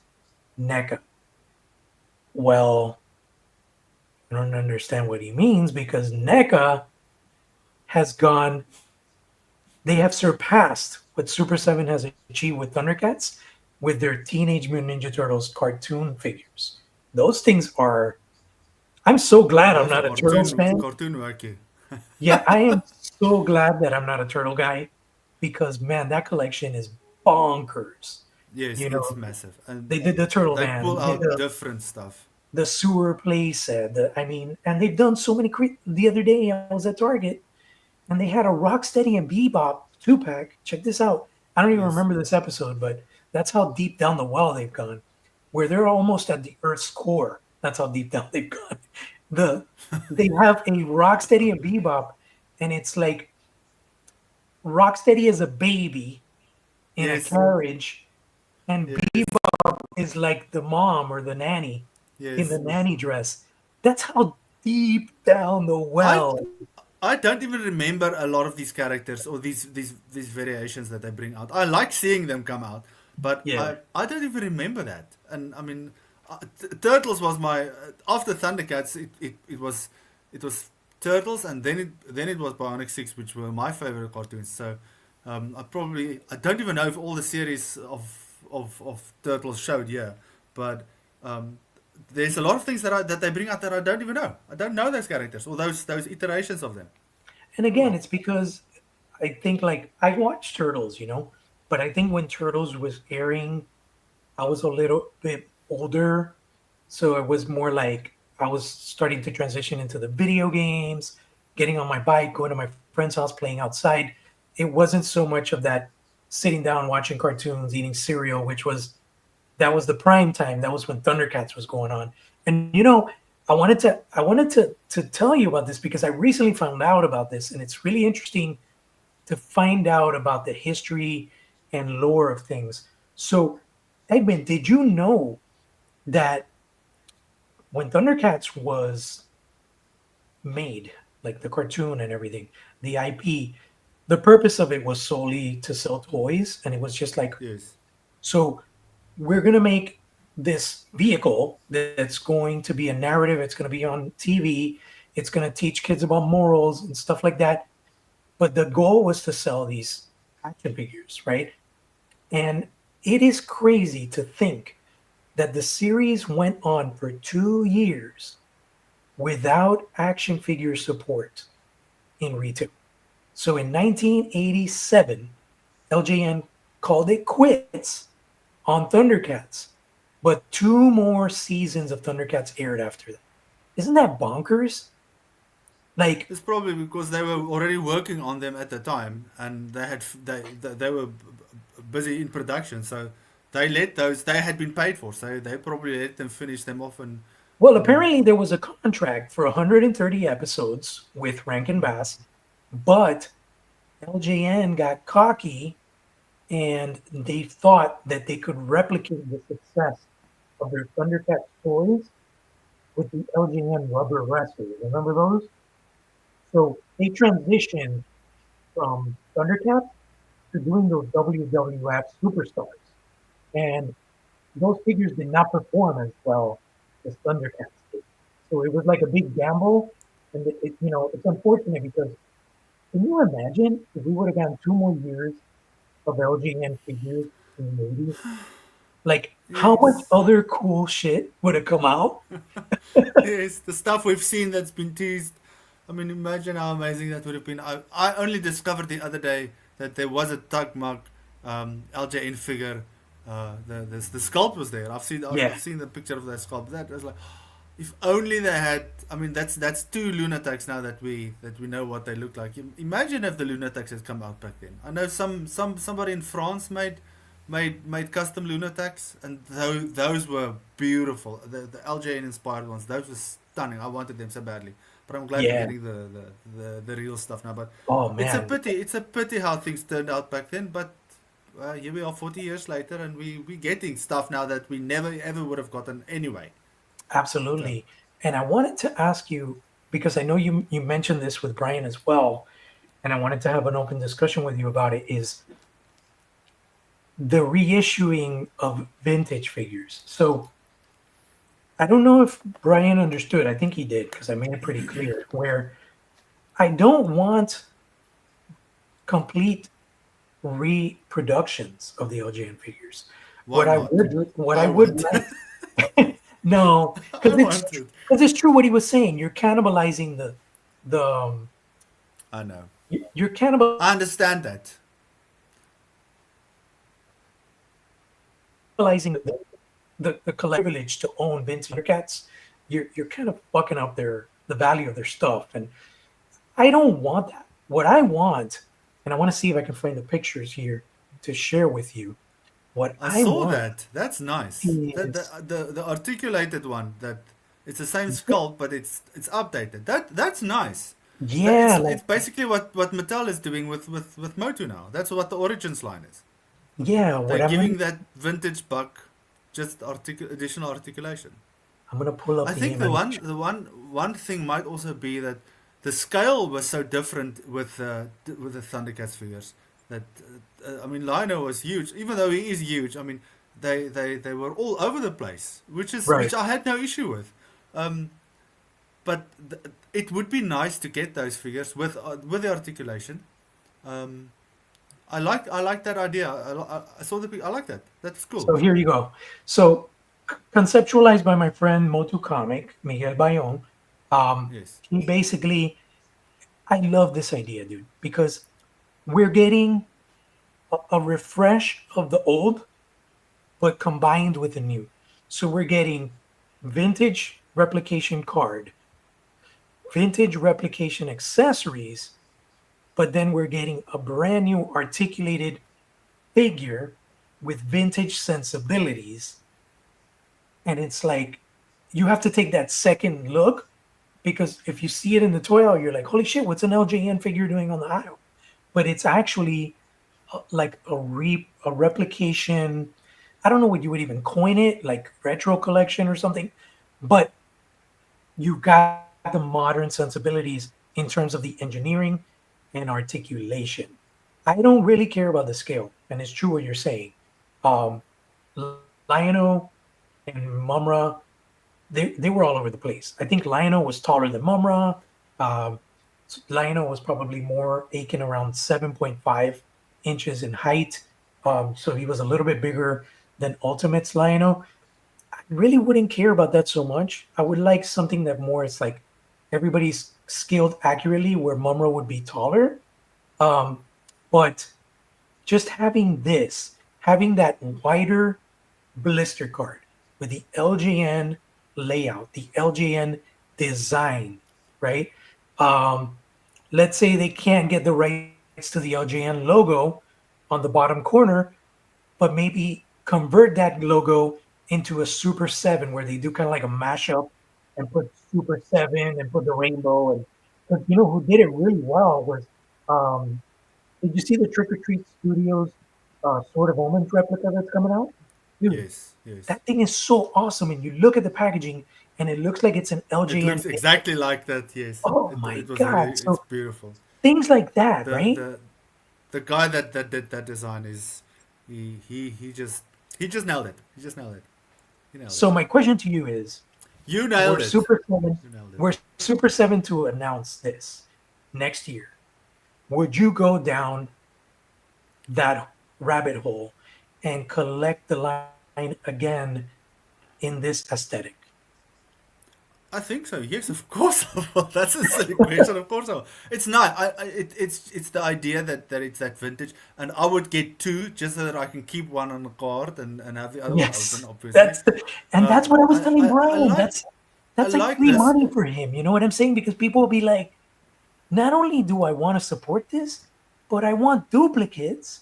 NECA. Well, I don't understand what he means because NECA has gone, they have surpassed what Super 7 has achieved with Thundercats with their Teenage Mutant Ninja Turtles cartoon figures. Those things are, I'm so glad I'm Those are not a Turtles fan. cartoon worky. Yeah, I am so glad that I'm not a Turtle guy because, man, that collection is bonkers. Yes, You it's know, massive, and they did the Turtle they Van, pull they did out different stuff. the sewer play set. I mean, and they've done so many. The other day, I was at Target and they had a Rocksteady and Bebop 2 pack. Check this out, I don't even Yes. remember this episode, but that's how deep down the well they've gone, where they're almost at the Earth's core. That's how deep down they've gone. The They have a Rocksteady and Bebop, and it's like Rocksteady is a baby in a Yes. carriage, and Yes. is like the mom or the nanny in the Yes. nanny dress. That's how deep down the I well. I don't even remember a lot of these characters or these variations that they bring out. I like seeing them come out, but Yeah. I don't even remember that. And I mean, Turtles was my after Thundercats. It was Turtles, and then it was Bionic Six, which were my favorite cartoons. So I don't even know if all the series of Turtles showed here, but um, there's a lot of things that they bring out that I don't even know. I don't know those characters or those iterations of them. And again, Wow. it's because I think like I watched Turtles, but I think when Turtles was airing, I was a little bit older. So it was more like I was starting to transition into the video games, getting on my bike, going to my friend's house, playing outside. It wasn't so much of that sitting down watching cartoons, eating cereal, which was that was the prime time. That was when Thundercats was going on. And I wanted to tell you about this because I recently found out about this, and it's really interesting to find out about the history and lore of things. So, Egmont, did you know that when Thundercats was made, like the cartoon and everything, the IP, the purpose of it was solely to sell toys, and it was just like, Yes. so we're going to make this vehicle that's going to be a narrative. It's going to be on TV. It's going to teach kids about morals and stuff like that. But the goal was to sell these action figures, right? And it is crazy to think that the series went on for 2 years without action figure support in retail. So in 1987, LJN called it quits on Thundercats, but two more seasons of Thundercats aired after that. Isn't that bonkers? Like, It's probably because they were already working on them at the time, and they were busy in production, so they let those they had been paid for, so they probably let them finish them off well, and apparently there was a contract for 130 episodes with Rankin Bass, but LJN got cocky and they thought that they could replicate the success of their Thundercats toys with the LJN rubber wrestlers. Remember those? So they transitioned from Thundercats to doing those WWF superstars. And those figures did not perform as well as Thundercats did. So it was like a big gamble. And it's unfortunate because can you imagine if we would have gotten 2 more years of LGN figures in the 80s? Like, how much yes. other cool shit would have come out? Yes, the stuff we've seen that's been teased. I mean, imagine how amazing that would have been. I only discovered the other day that there was a Tugmug LJN figure. The sculpt was there. Yeah, I've seen the picture of that sculpt. That was like, if only they had. I mean, that's two lunatics now that we know what they look like. Imagine if the lunatics had come out back then. I know somebody in France made custom lunatics, and those were beautiful. The LJN inspired ones, those were stunning. I wanted them so badly, but I'm glad we're yeah. getting the real stuff now. But Oh it's a man, pity. It's a pity how things turned out back then. But here we are, 40 years later, and we getting stuff now that we never ever would have gotten anyway. So absolutely. And I wanted to ask you because I know you mentioned this with Brian as well, and I wanted to have an open discussion with you about it. Is the reissuing of vintage figures. So I don't know if Brian understood. I think he did because I made it pretty clear. Where I don't want complete reproductions of the LJN figures. why not? What I I would want. like, no, I want it. because it's true what he was saying. You're cannibalizing the I know. you're I understand that. cannibalizing the collective privilege to own vintage cats. You're kind of fucking up the value of their stuff, and I don't want that. What I want, and I want to see if I can find the pictures here. to share with you. What I I saw want that. That's nice. That is, the articulated one that it's the same sculpt but it's updated. That's nice. That yeah, like, it's basically what Mattel is doing with Motu now. That's what the Origins line is. yeah, They're what giving that vintage buck just additional articulation. I'm gonna pull up I the think image. one thing might also be that the scale was so different with the Thundercats figures that I mean Lino was huge, even though he is huge. I mean they were all over the place, which Right. I had no issue with. Um, but it would be nice to get those figures with the articulation. Um, I like that idea. I saw I like that. That's cool. So here you go. So conceptualized by my friend Motu Comic, Miguel Bayon. Yes. He basically, I love this idea, dude, because we're getting a refresh of the old, but combined with the new. So we're getting vintage replication card, vintage replication accessories, but then we're getting a brand new articulated figure with vintage sensibilities. And it's like you have to take that second look because if you see it in the toy aisle, you're like, holy shit, what's an LJN figure doing on the aisle? But it's actually like a replication. I don't know what you would even coin it, like retro collection or something. But you've got the modern sensibilities in terms of the engineering and articulation. I don't really care about the scale, and it's true what you're saying. Um, Lion-O and Mumra, they were all over the place. I think Lion-O was taller than Mumra. Um, Lion-O was probably more aching around 7.5 inches in height. So he was a little bit bigger than Ultimate's Lion-O. I really wouldn't care about that so much. I would like something that more is like everybody's scaled accurately, where Mumra would be taller. Um, but just having this, having that wider blister card with the LJN layout, the LJN design, right? Um, let's say they can't get the rights to the LJN logo on the bottom corner, but maybe convert that logo into a Super 7 where they do kind of like a mashup and put Super 7 and put the rainbow. And 'cause you know who did it really well was, um, did you see the Trick or Treat Studios Sword of Omens replica that's coming out? Dude, Yes. Yes. that thing is so awesome. And you look at the packaging and it looks like it's an It LJN looks figure. exactly like that. Yes. Oh my It was really God. it's So beautiful. things like that, The right? the the guy that did that design is he just nailed it. He just nailed it. He nailed it. So my question to you is, You we're nailed it. Super 7, You nailed it. we're Super 7 to announce this next year. Would you go down that rabbit hole and collect the line again in this aesthetic? I think so. Yes, of course. That's a silly question. Of course, so. It's not. It's the idea that it's that vintage, and I would get two just so that I can keep one on the card and have the other one open. Yes. Obviously, And that's what I was telling I Brian. like That's like like free this. money for him. You know what I'm saying? Because people will be like, not only do I want to support this, but I want duplicates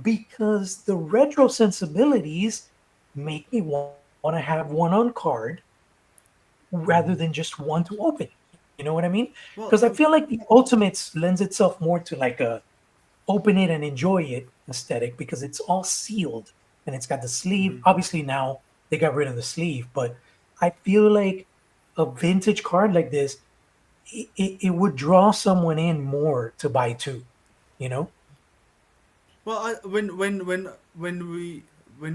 because the retro sensibilities make me want to have one on card rather than just one to open. You know what I mean? Because I Well, feel like the Ultimates lends itself more to like a open it and enjoy it aesthetic because it's all sealed and it's got the sleeve. Obviously now they got rid of the sleeve, but I feel like a vintage card like this, it would draw someone in more to buy two, you know? well, when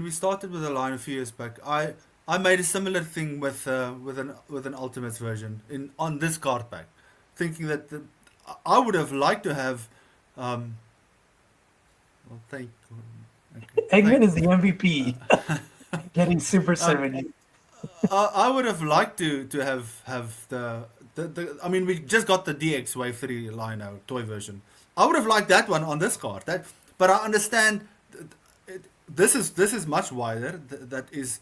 we started with the line a few years back, I made a similar thing with an Ultimates version in on this card pack, thinking that I would have liked to have. Um, well, okay, Egmond thank is you. the MVP, getting Super Um, 70. I would have liked to have I mean we just got the DX Wave 3 line out toy version. I would have liked that one on this card. That but I understand this is much wider. That is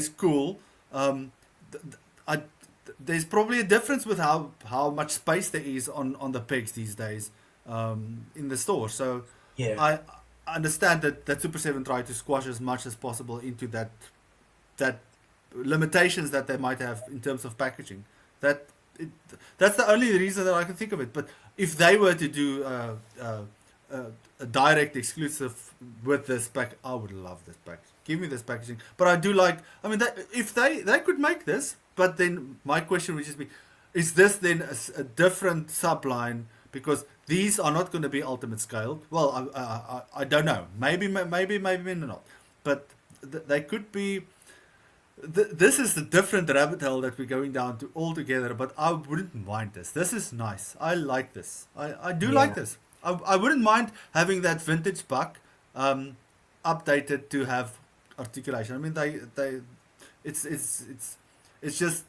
cool. Th- th- I, there's probably a difference with how much space there is on the pegs these days in the store. So Yeah. I understand that Super 7 tried to squash as much as possible into that limitations that they might have in terms of packaging. That it, that's the only reason that I can think of it. But if they were to do a direct exclusive with this pack, I would love this pack. Give me this packaging. But I do like. I mean, if they could make this, but then my question would just be, is this then a different subline? Because these are not going to be ultimate scaled. Well, I don't know. Maybe not. But they could be. This is the different rabbit hole that we're going down to altogether, but I wouldn't mind this. This is nice. I like this. I do like Yeah. this. I wouldn't mind having that vintage buck updated to have articulation. I mean, it's just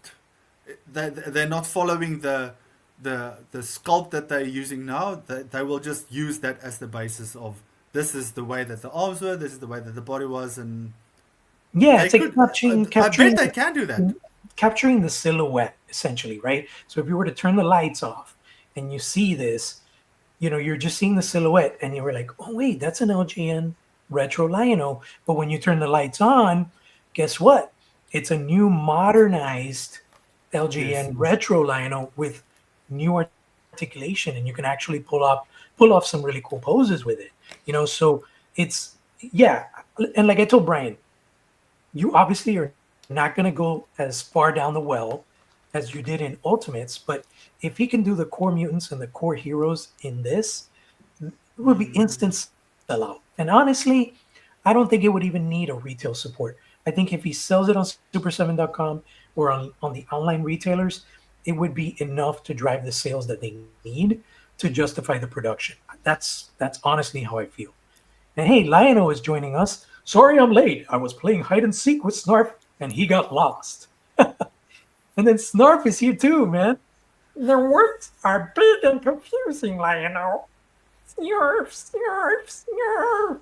they're not following the sculpt that they're using now. They will just use that as the basis of this is the way that the arms were, this is the way that the body was, and Yeah, they it's like could. I bet they can do that. capturing the silhouette essentially, right? So if you were to turn the lights off and you see this, you're just seeing the silhouette and you were like, oh wait, that's an LJN retro Lionel. But when you turn the lights on, guess what? It's a new modernized Yes. LJN retro Lionel with new articulation, and you can actually pull off some really cool poses with it. So it's yeah. And like I told Brian, you obviously are not going to go as far down the well as you did in Ultimates, but if he can do the core mutants and the core heroes in this, it would be instant sellout. And honestly, I don't think it would even need a retail support. I think if he sells it on super7.com or on the online retailers, it would be enough to drive the sales that they need to justify the production. That's honestly how I feel. And hey, Lionel is joining us. Sorry I'm late. I was playing hide and seek with Snarf and he got lost. And then Snarf is here too, man. The words are big and confusing, Lionel. Snarf, Snarf, Snarf.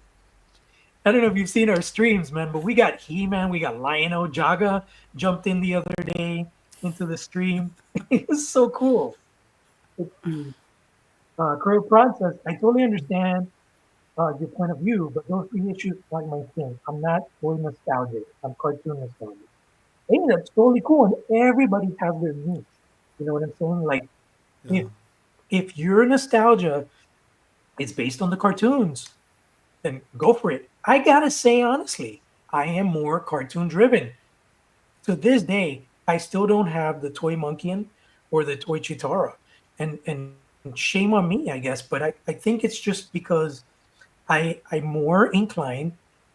I don't know if you've seen our streams, man, but we got He-Man, we got Lionel. Jaga jumped in the other day into the stream. It was so cool. Let's see. Crow Process, I totally understand your point of view, but those three issues aren't my thing. I'm not for nostalgic. I'm cartoon nostalgic. Hey, that's totally cool, and everybody has their niche. You know what I'm saying? Like, Yeah. if your nostalgia is based on the cartoons, then go for it. I gotta say honestly, I am more cartoon driven. To this day, I still don't have the toy Monkeyan or the toy Chitara, and shame on me, I guess. But I think it's just because I'm more inclined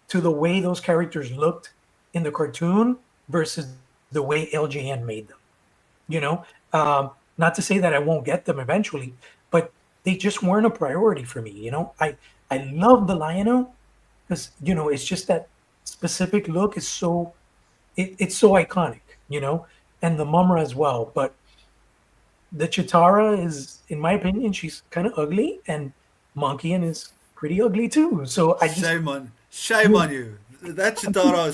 to the way those characters looked in the cartoon versus the way LJN made them. You know, not to say that I won't get them eventually, but they just weren't a priority for me. I love the Lion-O because it's just that specific look is it's so iconic. And the Mumra as well. But the Chitara is, in my opinion, she's kind of ugly, and Monkeyan is pretty ugly too. So I just Shame on you. That Chitara,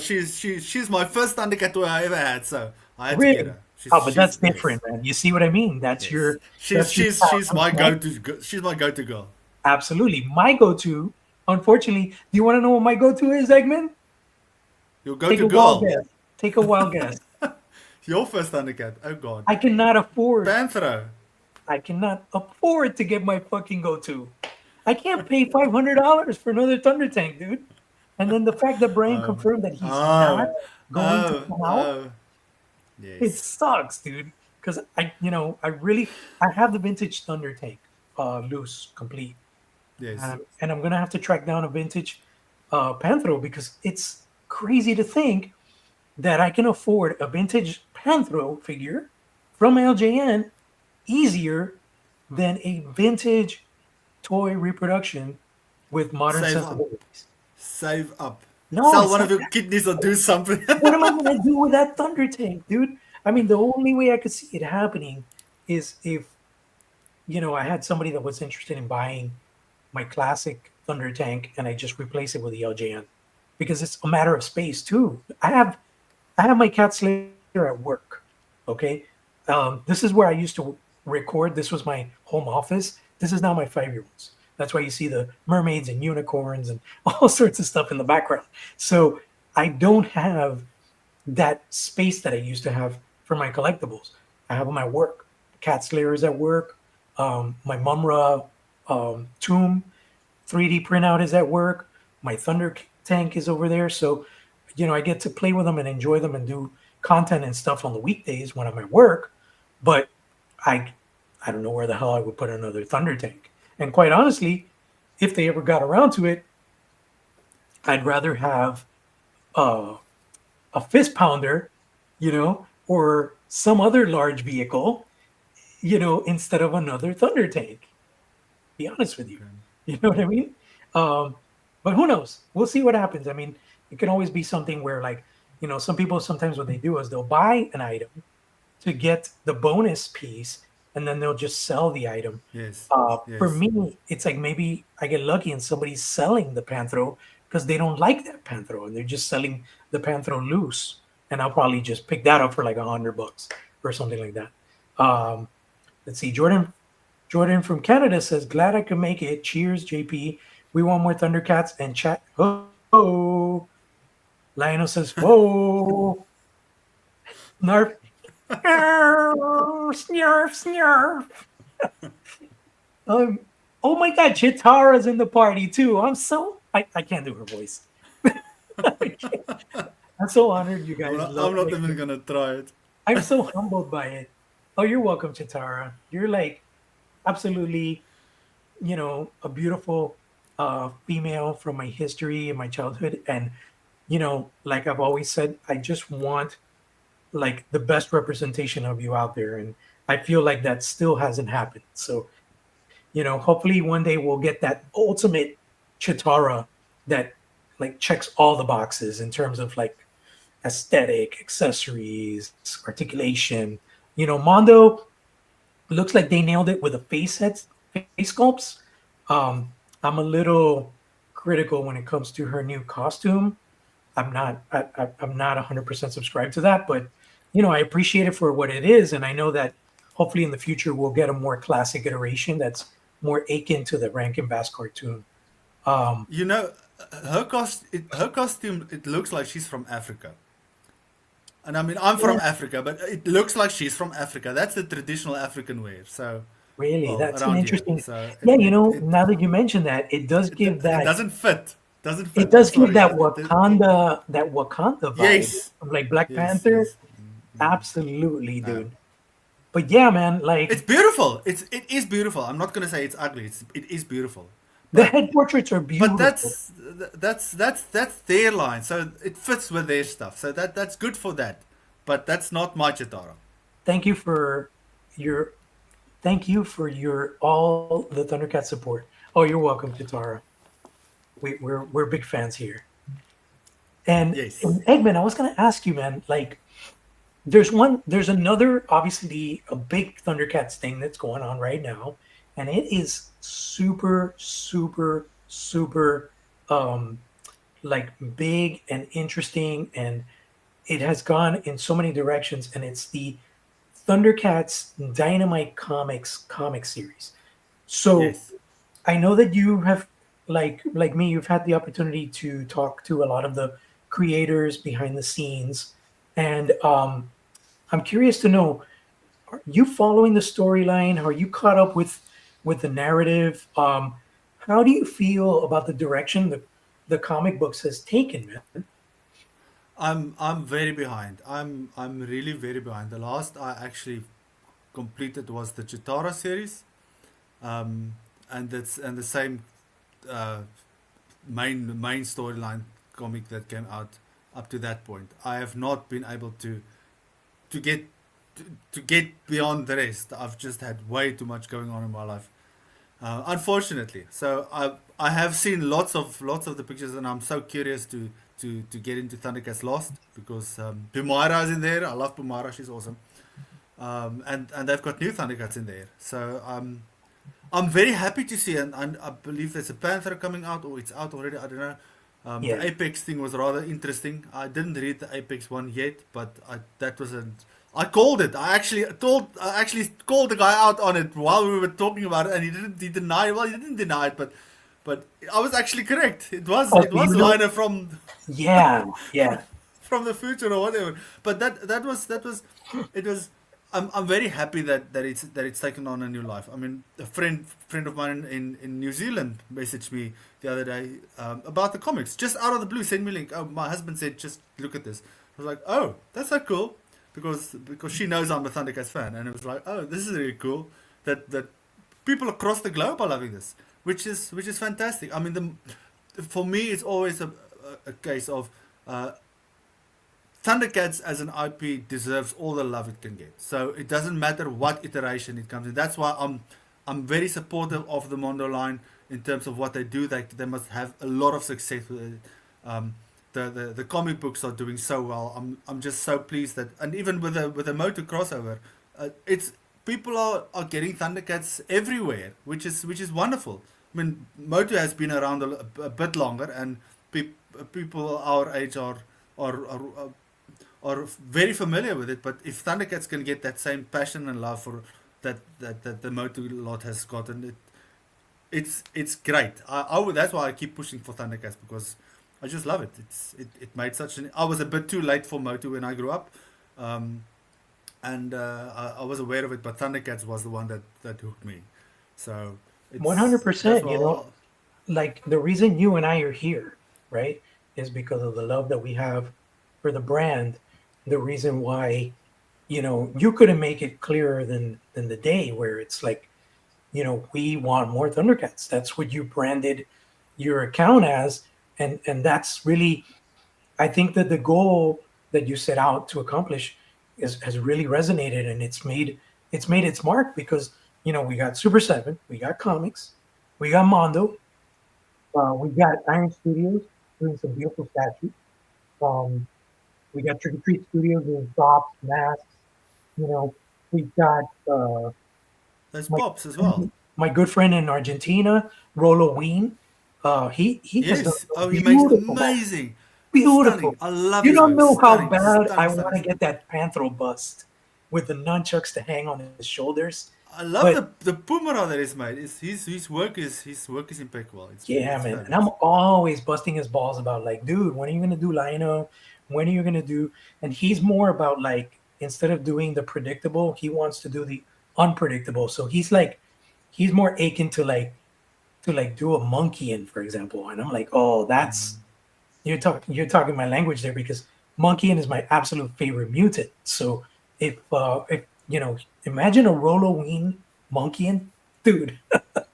she's my first Thundercat toy I ever had, so I had to get really. her. Oh, but that's Yes, different, man. You see what I mean? That's yes. your that's your She's style, my right? go-to. She's my go-to girl. Absolutely. My go-to, unfortunately, do you want to know what my go-to is, Egmond? Your Take go-to a wild girl. guess. Take a wild guess. Your first Thundercat. Oh God. I cannot afford. Panthro. I cannot afford to get my fucking go-to. I can't pay $500 for another Thunder Tank, dude. And then the fact that Brian confirmed that he's not Oh, going to come out, oh. it Yes, sucks, dude. Because I have the vintage Thunder Tank, loose, complete, yes. and I'm gonna have to track down a vintage Panthro because it's crazy to think that I can afford a vintage Panthro figure from LJN easier than a vintage toy reproduction with modern Save up. sensibilities. Save up. No, Sell it's one not of your that. kidneys or do something. What am I gonna do with that Thunder Tank, dude? I mean, the only way I could see it happening is if I had somebody that was interested in buying my classic Thunder Tank and I just replace it with the LJN because it's a matter of space too. I have my Cat Slayer at work. Okay, this is where I used to record. This was my home office. This is now my 5-year-old's. That's why you see the mermaids and unicorns and all sorts of stuff in the background. So I don't have that space that I used to have for my collectibles. I have them at work. Cat Slayer is at work. My Mumra tomb 3D printout is at work. My Thunder Tank is over there. So, I get to play with them and enjoy them and do content and stuff on the weekdays when I'm at work. But I, I don't know where the hell I would put another Thunder Tank. And quite honestly, if they ever got around to it, I'd rather have uh, a fist pounder, or some other large vehicle, instead of another Thunder Tank. Be honest with you. Okay. You know what I mean? Um, but who knows? We'll see what happens. I mean, it can always be something where, like, some people sometimes what they do is they'll buy an item to get the bonus piece, and then they'll just sell the item. Yes. For Yes. me, it's like maybe I get lucky and somebody's selling the Panthro because they don't like that Panthro and they're just selling the Panthro loose, and I'll probably just pick that up for like $100 or something like that. Um, let's see, Jordan from Canada says, "Glad I could make it. Cheers, JP. We want more Thundercats and chat." Oh, Lionel says, "Whoa, Narf, snarf, snarf." Um, oh my God, Chitara's in the party too. I can't do her voice. I'm so honored you I'm guys not. love I'm not it. even gonna try it. I'm so humbled by it. Oh, you're welcome, Chitara. You're like absolutely, a beautiful female from my history and my childhood. And, like I've always said, I just want like the best representation of you out there. And I feel like that still hasn't happened. So, hopefully one day we'll get that ultimate Chitara that like checks all the boxes in terms of like aesthetic, accessories, articulation. Mondo looks like they nailed it with the face sculpts. Um, I'm a little critical when it comes to her new costume. I'm not 100% subscribed to that, but I appreciate it for what it is, and I know that hopefully in the future we'll get a more classic iteration that's more akin to the Rankin Bass cartoon. Um, You know, her costume. It looks like she's from Africa. And I mean, I'm yeah, from Africa, but it looks like she's from Africa. That's the traditional African wear. So, really, well, that's an around here. interesting. So Yeah, now that you mention that, it doesn't fit. Doesn't it fit. I'm does give sorry. that Wakanda vibe Yes, of like Black yes, Panther. yes. Absolutely, Uh, dude. But yeah, man, it's like beautiful. It is beautiful. I'm not gonna say it's ugly. It is beautiful. the But head portraits are but beautiful. that's their line. So it fits with their stuff. So that's good for that. But that's not my Chitara. Thank you for your your all the Thundercat support. Oh, you're welcome, Katara. We're big fans here. And Yes. Egmont, I was gonna ask you, man, like there's another obviously a big Thundercats thing that's going on right now, and it is super, super, super like big and interesting, and it has gone in so many directions, and it's the Thundercats Dynamite Comics comic series. So Yes. I know that you have, like me, you've had the opportunity to talk to a lot of the creators behind the scenes, and I'm curious to know: are you following the storyline? Are you caught up with the narrative? How do you feel about the direction the comic books has taken, man? I'm very behind. I'm really very behind. The last I actually completed was the Chitara series, um, and the same uh, main storyline comic that came out up to that point. I have not been able to get to get beyond the rest. I've just had way too much going on in my life, unfortunately. So I have seen lots of the pictures, and I'm so curious to get into Thundercats Lost because Bumara is in there. I love Bumara; she's awesome. And they've got new Thundercats in there. So I'm very happy to see, and I believe there's a Panther coming out, or it's out already. I don't know. The Yeah, Apex thing was rather interesting. I didn't read the Apex one yet, but that was a I called it. I actually called the guy out on it while we were talking about it, and he denied. Well, he didn't deny it, but I was actually correct. Oh, It so you was know, Liner yeah, from yeah. from the future or whatever. But that was it was. I'm very happy that it's taken on a new life. I mean, a friend of mine in New Zealand messaged me the other day about the comics, just out of the blue. Send me a link. Oh, my husband said, just look at this. I was like, oh, that's so cool, because she knows I'm a Thundercats fan, and it was like, oh, this is really cool that people across the globe are loving this, which is fantastic. I mean, for me, it's always a case of Thundercats as an IP deserves all the love it can get. So it doesn't matter what iteration it comes in. That's why I'm very supportive of the Mondo line in terms of what they do. They must have a lot of success with it. The comic books are doing so well. I'm just so pleased that, and even with the Moto crossover, it's people are getting Thundercats everywhere, which is wonderful. I mean, Moto has been around a bit longer, and people our age are are very familiar with it. But if Thundercats can get that same passion and love for that the Moto lot has gotten, it's great. That's why I keep pushing for Thundercats, because I just love it. It made such an. I was a bit too late for Moto when I grew up, um, and I was aware of it, but Thundercats was the one that hooked me. So that's 100%. why. Like the reason you and I are here, right, is because of the love that we have for the brand. The reason why, you couldn't make it clearer than the day where it's like, we want more Thundercats. That's what you branded your account as, and that's really, I think that the goal that you set out to accomplish has really resonated, and it's made its mark because we got Super Seven, we got comics, we got Mondo, we got Iron Studios doing some beautiful statues. Um, we got Trick or Treat Studios doing props, masks. You know, we've got There's my Pops as well. my good friend in Argentina, Rolo Ween. He has done Yes. some Oh, he makes beautiful masks. amazing, Beautiful. stunning. I love You his don't work. know how Stunning, bad I stunning, want stunning, to get stunning. that Panthro bust with the nunchucks to hang on his shoulders. I love But the Pumara that is made. His work is impeccable. yeah, It's man. And I'm fabulous. always busting his balls about like, dude, when are you gonna do Lino? When are you gonna do? And he's more about like instead of doing the predictable, he wants to do the unpredictable. So he's more aching to like do a monkey in, for example. And I'm like, oh, that's you're talking my language there because monkey is my absolute favorite mutant. So if imagine a Roloween monkey, dude. I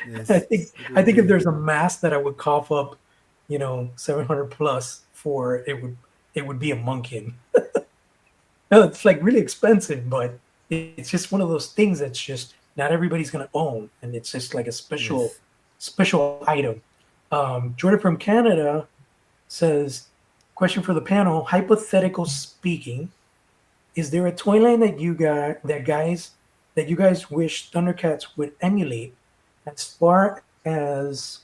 Yes, think it I will think if be. there's a mask that I would cough up, 700 plus for, it would be a Munkin. No, it's like really expensive, but it's just one of those things that's just not everybody's gonna own, and it's just like a special Yes. special item. Jordan from Canada says, question for the panel: hypothetical speaking, is there a toy line that you guys wish Thundercats would emulate as far as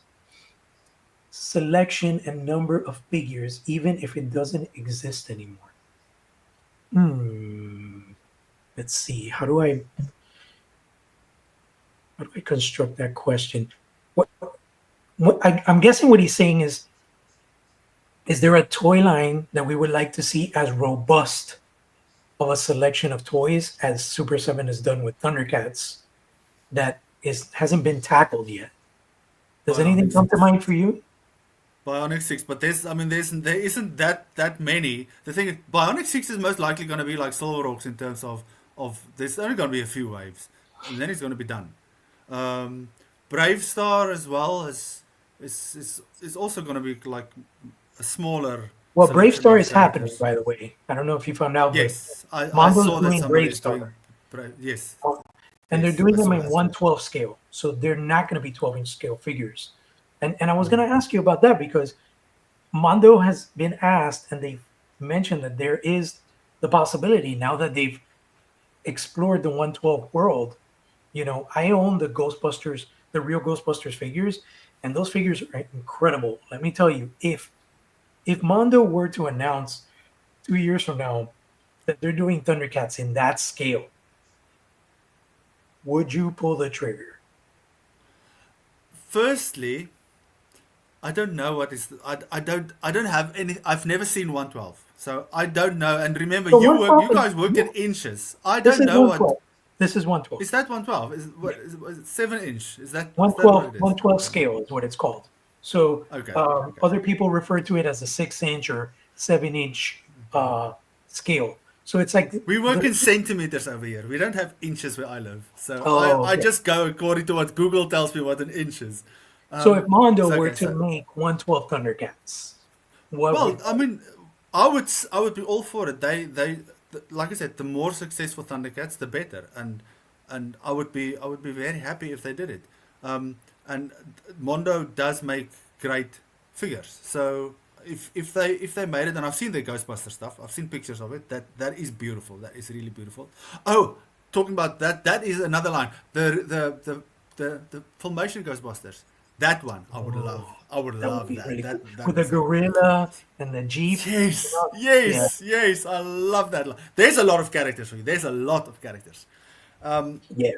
selection and number of figures, even if it doesn't exist anymore? Hmm. Let's see. How do I construct that question? What, I'm guessing what he's saying is there a toy line that we would like to see as robust of a selection of toys as Super Seven has done with Thundercats that is hasn't been tackled yet? Does anything Bionic come to 6. mind for you? Bionic 6, but there isn't that many. The thing is, Bionic 6 is most likely going to be like Silverhawks in terms of there's only going to be a few waves, and then it's going to be done. Um, Brave Star as well is also going to be like a smaller Well, Brave selection Star of is happening, characters. by the way. I don't know if you found out, but Yes, I Mongo's saw that doing somebody Brave is doing Star. Yes, And they're yes, doing I them saw in that too. 1/12 scale. So they're not going to be 12-inch scale figures. And I was going to ask you about that because Mondo has been asked and they've mentioned that there is the possibility now that they've explored the 112 world. I own the real Ghostbusters figures, and those figures are incredible. Let me tell you, if Mondo were to announce 2 years from now that they're doing Thundercats in that scale, would you pull the trigger? Firstly, I don't know what is. I don't have any. I've never seen 112, so I don't know. And remember, So you 112 is guys work in inches. I this don't is know what 112. This is 112. is that 112. Yeah. Is it 7 inch? Is that what 112, it is? 112 Okay, scale is what it's called. So okay, okay. other people refer to it as a 6 inch or 7 inch scale. So it's like We work in centimeters over here. We don't have inches where I live, so oh, I okay. just go according to what Google tells me what an inch is. So if Mondo So were okay, to so make 112 Thundercats, what well, would I mean, I would be all for it. Like I said, the more successful Thundercats, the better, and I would be very happy if they did it. And Mondo does make great figures, so if they made it, and I've seen their Ghostbuster stuff, I've seen pictures of it. That is beautiful. That is really beautiful. Oh, talking about that, that is another line. The Filmation Ghostbusters. That one I would love. oh, I would that would love be that. really cool That with the is so gorilla and the jeep. You yes, know? Yeah, yes, yes. I love that. There's a lot of characters for you. There's a lot of characters. yeah.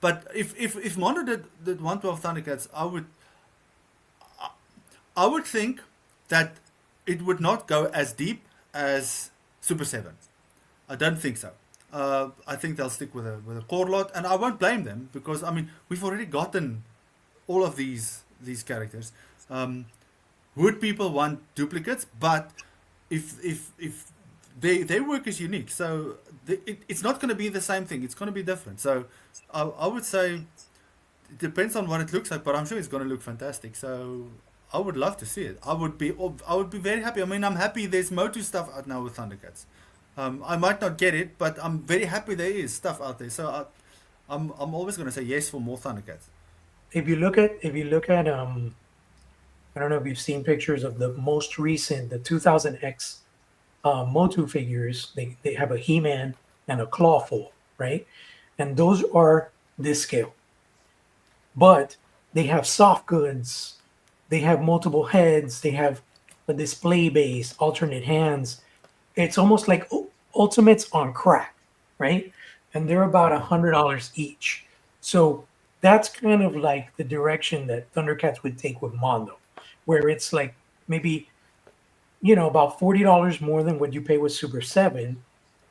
But if Mondo did 112 Thundercats, I would think that it would not go as deep as Super 7. I don't think so. I think they'll stick with a core lot, and I won't blame them because I mean we've already gotten all of these characters. Um, would people want duplicates? But if their work is unique, so it's not going to be the same thing. It's going to be different. So I would say it depends on what it looks like, but I'm sure it's going to look fantastic. So I would love to see it. I would be very happy. I mean, I'm happy there's Motu stuff out now with Thundercats. I might not get it, but I'm very happy there is stuff out there. So I'm always going to say yes for more Thundercats. If you look at I don't know if you've seen pictures of the most recent, the 2000X Motu figures. They have a He-Man and a Clawful, right? And those are this scale. But they have soft goods, they have multiple heads, they have a display base, alternate hands. It's almost like Ultimates on crack, right? And they're about $100 each. So that's kind of like the direction that Thundercats would take with Mondo, where it's like maybe about $40 more than what you pay with Super 7,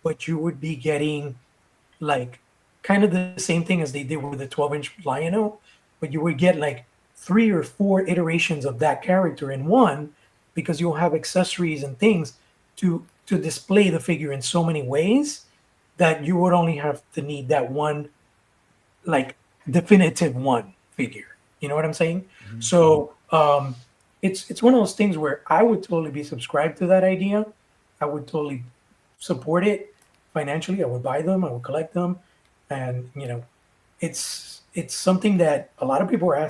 but you would be getting like kind of the same thing as they did with the 12-inch Lion-O, but you would get like 3 or 4 iterations of that character in one because you'll have accessories and things to display the figure in so many ways that you would only have to need that one like definitive one figure. You know what I'm saying? So it's one of those things where I would totally be subscribed to that idea. I would totally support it financially. I would buy them. I would collect them, and it's something that a lot of people are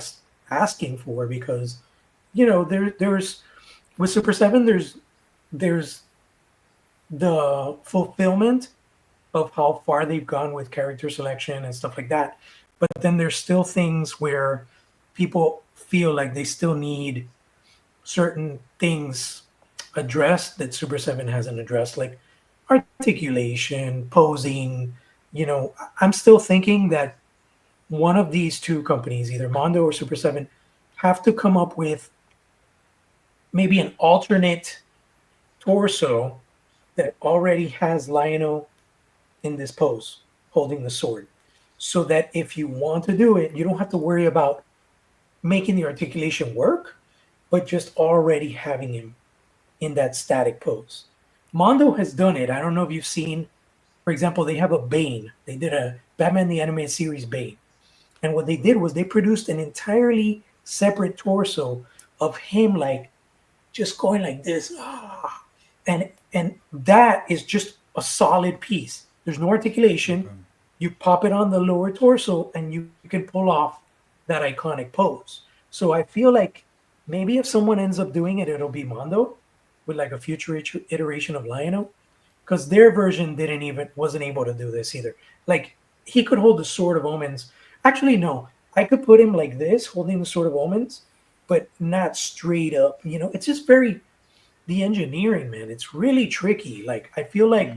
asking for because there's with Super 7 there's the fulfillment of how far they've gone with character selection and stuff like that. But then there's still things where people feel like they still need certain things addressed that Super 7 hasn't addressed, like articulation, posing. I'm still thinking that one of these two companies, either Mondo or Super 7, have to come up with maybe an alternate torso that already has Lionel in this pose, holding the sword. So that if you want to do it, you don't have to worry about making the articulation work, but just already having him in that static pose. Mondo has done it. I don't know if you've seen, for example, they have a Bane. They did a Batman the Animated Series Bane. And what they did was they produced an entirely separate torso of him like just going like this. And that is just a solid piece. There's no articulation. Okay. You pop it on the lower torso and you can pull off that iconic pose. So I feel like maybe if someone ends up doing it, it'll be Mondo with like a future iteration of Lionel, because their version didn't even wasn't able to do this either. Like he could hold the Sword of Omens. Actually, no, I could put him like this, holding the Sword of Omens, but not straight up. It's just very the engineering, man. It's really tricky. Like I feel like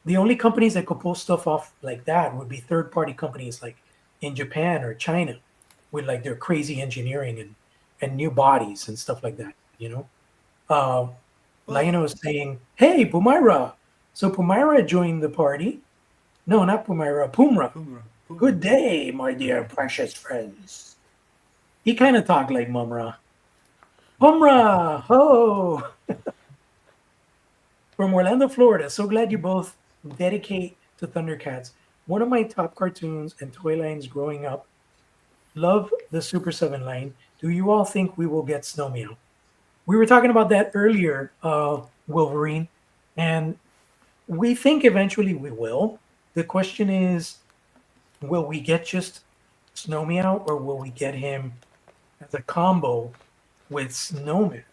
the only companies that could pull stuff off like that would be third party companies like in Japan or China with like their crazy engineering and new bodies and stuff like that, you know? Uh, Lionel Well, was saying, "Hey, Pumaira." So Pumaira joined the party. No, not Pumaira, Pumra. Pumra, Pumra. Good day, my dear precious friends. He kind of talked like Mumra. Pumra, ho! From Orlando, Florida. So glad you both dedicate to Thundercats. One of my top cartoons and toy lines growing up. Love the Super 7 line. Do you all think we will get Snow Meow? We were talking about that earlier, Wolverine, and we think eventually we will. The question is, will we get just Snow Meow or will we get him as a combo with Snowman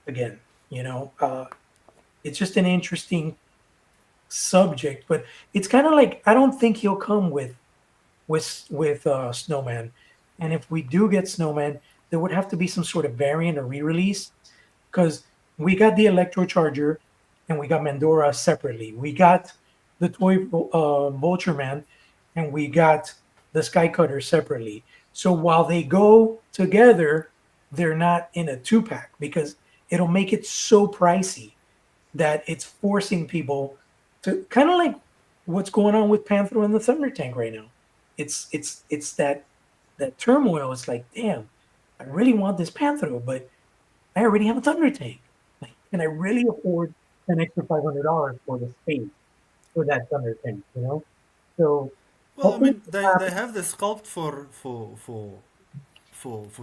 again? You know, it's just an interesting subject, but it's kind of like I don't think he'll come with Snowman. And if we do get Snowman, there would have to be some sort of variant or re-release because we got the Electro Charger and we got Mandora separately. We got the toy Vulture Man and we got the Sky Cutter separately. So while they go together, they're not in a two pack because it'll make it so pricey that it's forcing people to kind of like what's going on with Panther and the Thunder Tank right now. It's that turmoil. It's like, damn, I really want this Panther, but I already have a Thunder Tank. Like, can I really afford an extra $500 for the space for that Thunder Tank? You know, so Well, I hopefully mean, it they happens. have the sculpt for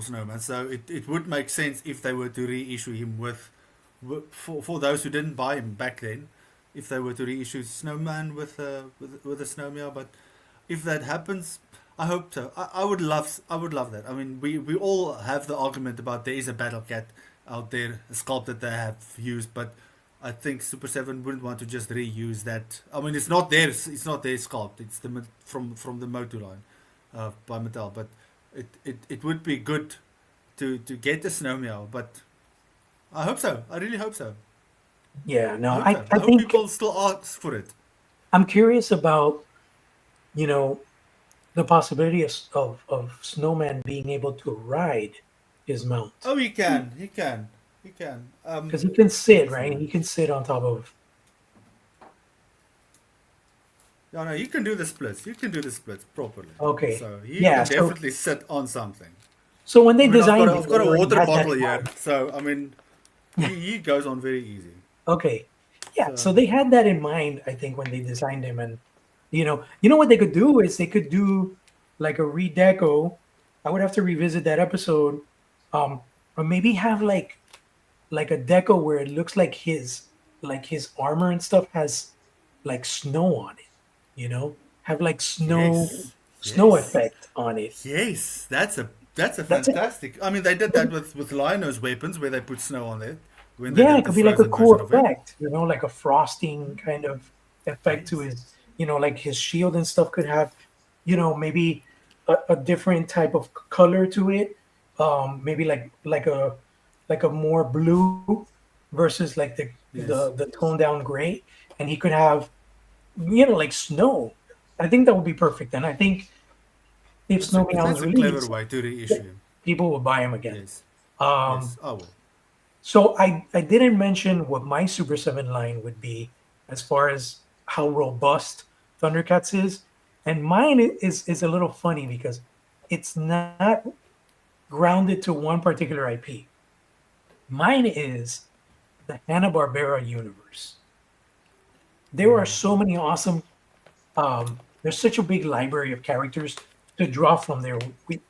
Snowman, so it would make sense if they were to reissue him for those who didn't buy him back then, if they were to reissue Snowman with a Snowmare. But if that happens, I hope so. I would love that. I mean, we all have the argument about there is a Battle Cat out there, a sculpt that they have used, but I think Super Seven wouldn't want to just reuse that. I mean, it's not their sculpt. It's from the Motu line, by Mattel. But it would be good to get the Snow Meow. But I hope so. I really hope so. Yeah, no, I hope so. I I hope think people still ask for it. I'm curious about you know the possibility of Snowman being able to ride his mount Oh, he can. He can. He can. because he can sit, Let's see. right? He can sit on top of. No, no, you can do the splits. You can do the splits properly. Okay, So he yeah. can So definitely sit on something. so when I they mean, designed him, I've got they a already water had that bottle in here, mind. so I mean, he goes on very easy. Okay, yeah. So So they had that in mind, I think, when they designed him, and you know what they could do is they could do like a redeco. I would have to revisit that episode, um, or maybe have like a deco where it looks like his armor and stuff has like snow on it, have like yes, snow yes, effect on it. yes. That's a That's it. fantastic. I mean, they did that with Lionel's weapons, where they put snow on it when they Yeah, did it the could be like a frozen cool version of him. effect, like a frosting kind of effect to Yes, his, like his shield and stuff could have, maybe a different type of color to it. Maybe like a more blue versus like the yes. the toned down gray, and he could have, like snow. I think that would be perfect. And I think if Snow Meow is That's a clever released, way to reissue him. people will buy him again. Yes, Um, yes. I will. So I didn't mention what my Super 7 line would be as far as how robust Thundercats is. And mine is a little funny because it's not grounded to one particular IP. Mine is the Hanna-Barbera universe. There are so many awesome there's such a big library of characters to draw from there.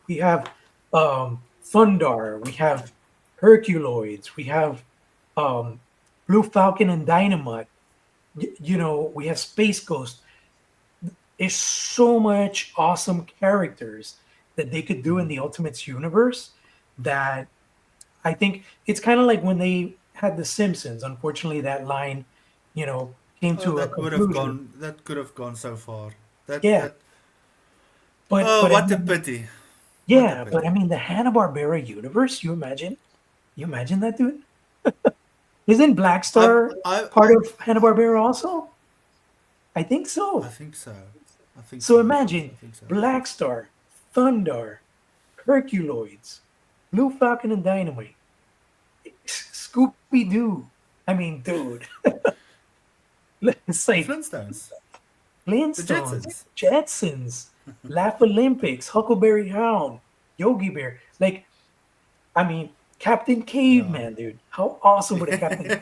We have Thundar, we have Herculoids, we have um, Blue Falcon and Dynamite. We have Space Ghost. There's so much awesome characters that they could do in the Ultimates universe that I think it's kind of like when they had the Simpsons. Unfortunately, that line, came Oh, to a that would have conclusion. gone. That could have gone so far. That Yeah, that. but Oh, but I what a mean, pity. What a yeah, but I pity. mean the Hanna Barbera universe. You imagine that, dude? Isn't Black I Star I part of Hanna Barbera also? I think I so. think so. I think So so. I imagine think so. Black Star, Thunder, Herculoids, Blue Falcon and Dynamite, Scooby Doo. I mean, dude, it's The like Flintstones. The Flintstones, Jetsons. Jetsons, Laugh Olympics, Huckleberry Hound, Yogi Bear. Like, I mean, Captain Yeah. Caveman, dude. How awesome would a Captain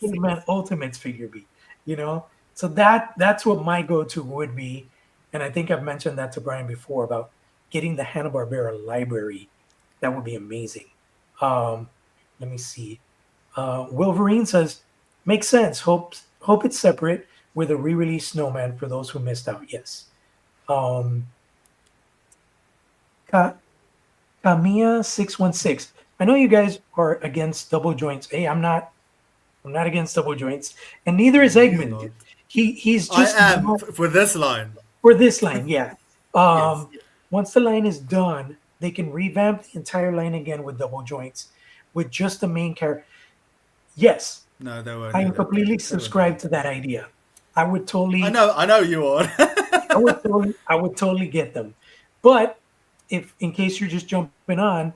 Caveman Ultimates figure be? You know? So that's what my go-to would be. And I think I've mentioned that to Brian before about getting the Hanna-Barbera library. That would be amazing. Um, let me see. Wolverine says, makes sense. Hope it's separate with a re-release Snowman for those who missed out. Yes. Um, Ka- Kamiya 616. I know you guys are against double joints. Hey, I'm not. I'm not against double joints, and neither is No, he's Egmond. not. He's I just am not for this line. for this line. Yeah. Yes. Once the line is done, they can revamp the entire line again with double joints, with just the main character. Yes, No, they won't I do am that. completely They won't do subscribed that. to that idea. I would I totally know. I know you are. I would totally get them. But if, in case you're just jumping on,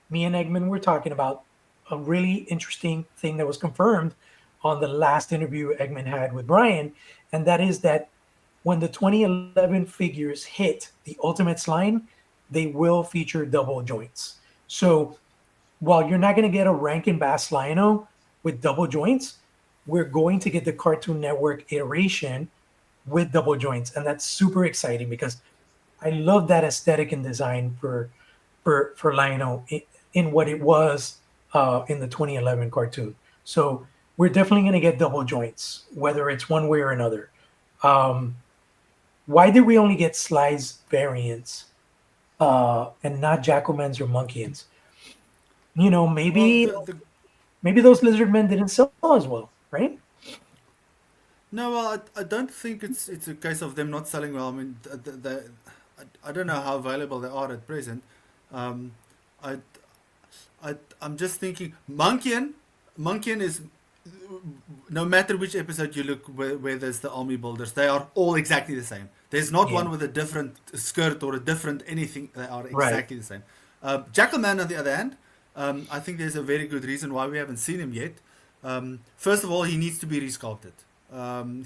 me and Egman were talking about a really interesting thing that was confirmed on the last interview Egman had with Brian, and that is that when the 2011 figures hit the Ultimates line, they will feature double joints. So while you're not going to get a Rankin Bass Lino with double joints, we're going to get the Cartoon Network iteration with double joints, and that's super exciting because I love that aesthetic and design for Lionel in what it was in the 2011 cartoon. So we're definitely going to get double joints, whether it's one way or another. Um, why did we only get Sly's variants and not Jackalmans or Monkeys? You know, Well, maybe those lizard men didn't sell as well, right? no, well, I don't think it's a case of them not selling well. I mean, I don't know how available they are at present. Um, I, I'm just thinking, Monkian is, no matter which episode you look where there's the army builders, they are all exactly the same. There's not Yeah, one with a different skirt or a different anything. They are right. exactly the same. Jackalman, on the other hand, I think there's a very good reason why we haven't seen him yet. First of all, he needs to be resculpted.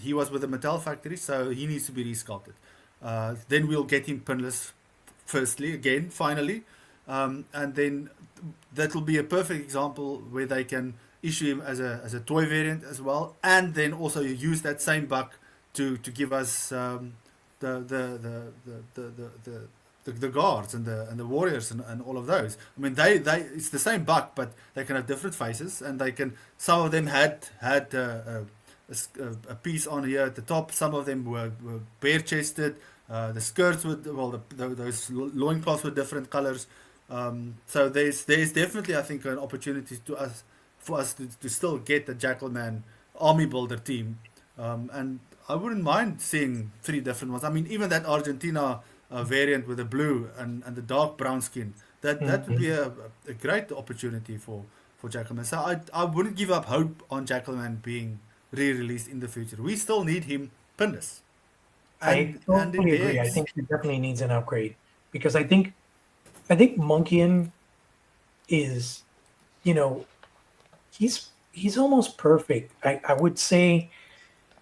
He was with the Mattel factory, so he needs to be resculpted. Then we'll get him pinless, firstly, again, finally. And then that will be a perfect example where they can issue him as a toy variant as well, and then also use that same buck to give us the, the, the, the, the, the, the the guards and the warriors and all of those. I mean, they it's the same buck, but they can have different faces, and they can. Some of them had a piece on here at the top. Some of them were bare chested. The skirts were well, those loincloths were different colors. So there's definitely, I think, an opportunity to us for us to still get the Jackalman army builder team, and I wouldn't mind seeing three different ones. I mean, even that Argentina variant with the blue and the dark brown skin, that would be Mhm. a great opportunity for Jackalman. So I wouldn't give up hope on Jackalman being re-released in the future. We still need him pinners I and totally in the agree. I eggs. think he definitely needs an upgrade because I think Monkian is, you know, he's almost perfect. I would say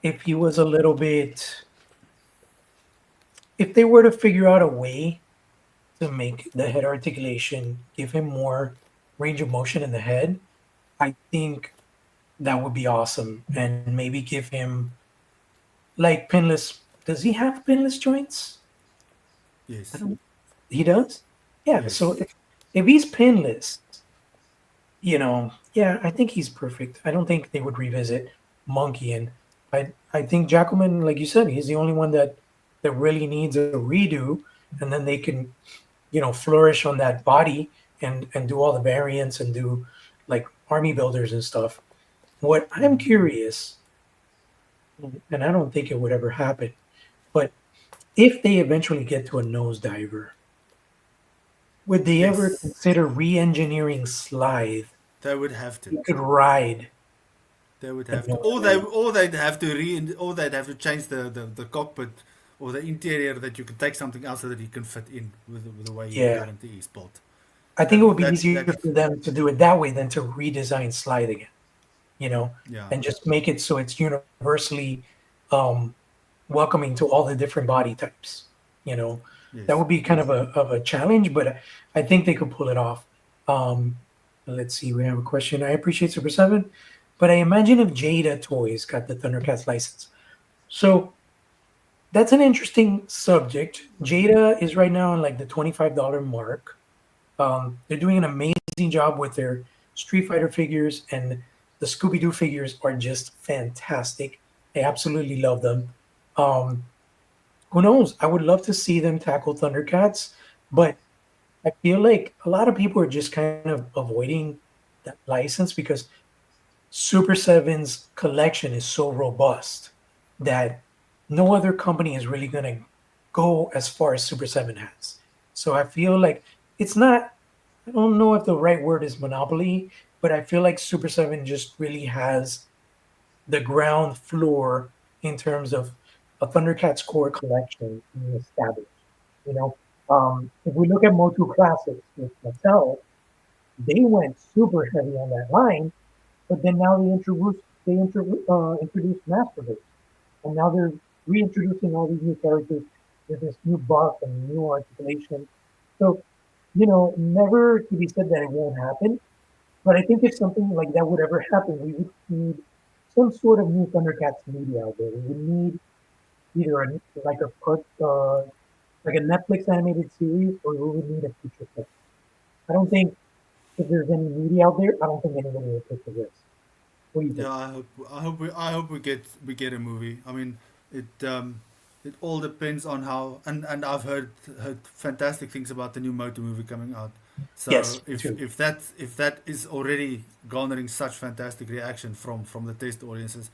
if he was a little bit, if they were to figure out a way to make the head articulation give him more range of motion in the head, I think that would be awesome. And maybe give him like pinless. Does he have pinless joints? I Yes, don't. He does. Yeah. So yes. if he's pinless, yeah, I think he's perfect. I don't think they would revisit Monkey, and I think Jacqueline, like you said, he's the only one that really needs a redo, and then they can flourish on that body and do all the variants and do like army builders and stuff. What I'm curious, and I don't think it would ever happen, but if they eventually get to a nosediver, would they ever Yes, consider re-engineering Slithe? they would have to. He could ride. They would But have to, no, I mean, or they'd have to or they'd have to change the cockpit or the interior that you can take something else so that you can fit in with the way he yeah, currently is built. I think it would be That easier for them to do it that way than to redesign Slide again, you know, yeah, and just make it so it's universally um, welcoming to all the different body types. You know, that yes. would be kind of a challenge, but I think they could pull it off. Um, let's see, we have a question. I appreciate Super Seven, but I imagine if Jada Toys got the Thundercats license. So that's an interesting subject. Jada is right now on like the $25 mark. They're doing an amazing job with their Street Fighter figures, and the Scooby Doo figures are just fantastic. I absolutely love them. Um, who knows? I would love to see them tackle Thundercats, but I feel like a lot of people are just kind of avoiding that license because Super Seven's collection is so robust that no other company is really going to go as far as Super Seven has. So I feel like it's not, I don't know if the right word is monopoly, but I feel like Super Seven just really has the ground floor in terms of a Thundercats core collection being established. You know, if we look at Motu Classics with Mattel, they went super heavy on that line, but then now introduced Masturbate, and now they're reintroducing all these new characters with this new buff and new articulation. So, never to be said that it won't happen, but I think if something like that would ever happen, we would need some sort of new Thundercats media out there. We would need either like a like a Netflix animated series, or we would need a feature film. I don't think if there's any media out there, I don't think anybody will take the risk. What do you think? Yeah, I hope we get a movie. I mean, it all depends on how, and I've heard fantastic things about the new Moto movie coming out. So Yes, me too. if that is already garnering such fantastic reaction from the test audiences,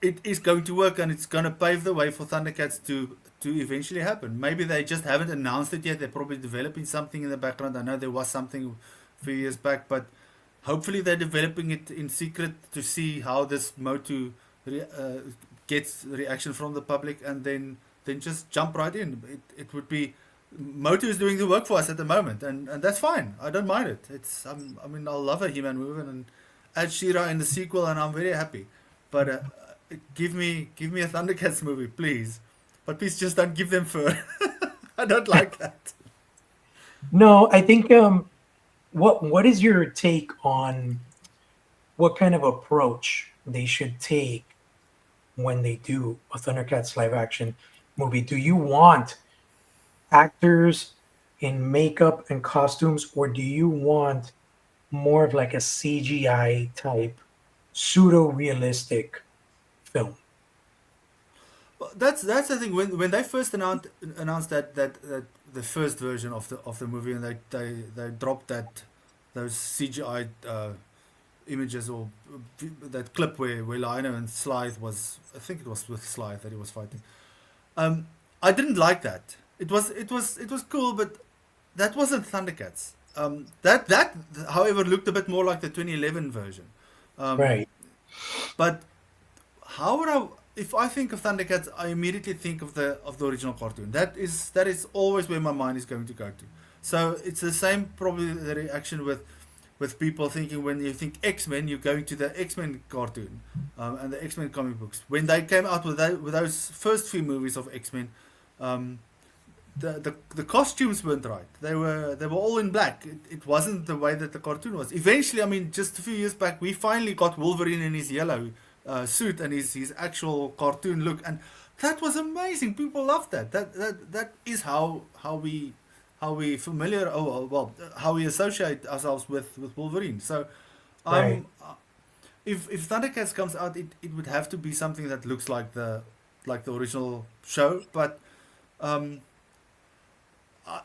it is going to work, and it's going to pave the way for Thundercats to eventually happen. Maybe they just haven't announced it yet. They're probably developing something in the background. I know there was something a few years back, but hopefully they're developing it in secret to see how this Motu gets reaction from the public, and then just jump right in. It would be Motu is doing the work for us at the moment, and that's fine. I don't mind it. It's I mean I'll love a He-Man movie and add She-Ra in the sequel, and I'm very happy. But give me a Thundercats movie, please. But please just don't give them fur. I don't like that. No, I think what is your take on what kind of approach they should take when they do a Thundercats live action movie? Do you want actors in makeup and costumes, or do you want more of like a CGI type pseudo realistic film? Well, that's the thing. When they first announced that the first version of the movie, and they dropped those CGI images, or that clip where Lionel and Slythe was, I think it was with Slythe that he was fighting. I didn't like that. It was cool, but that wasn't Thundercats. That however looked a bit more like the 2011 version. Um, Right, but how would I? If I think of Thundercats, I immediately think of the original cartoon. That is always where my mind is going to go to. So it's the same probably the reaction with people thinking when you think X-Men, you're going to the X-Men cartoon and the X-Men comic books. When they came out with those first few movies of X-Men, um, the costumes weren't right. They were all in black. It wasn't the way that the cartoon was. Eventually, I mean, just a few years back, we finally got Wolverine in his yellow suit and his actual cartoon look, and that was amazing. People loved that. That is how we familiar how we associate ourselves with Wolverine. So, right. um, if Thundercats comes out, it would have to be something that looks like the original show, but um,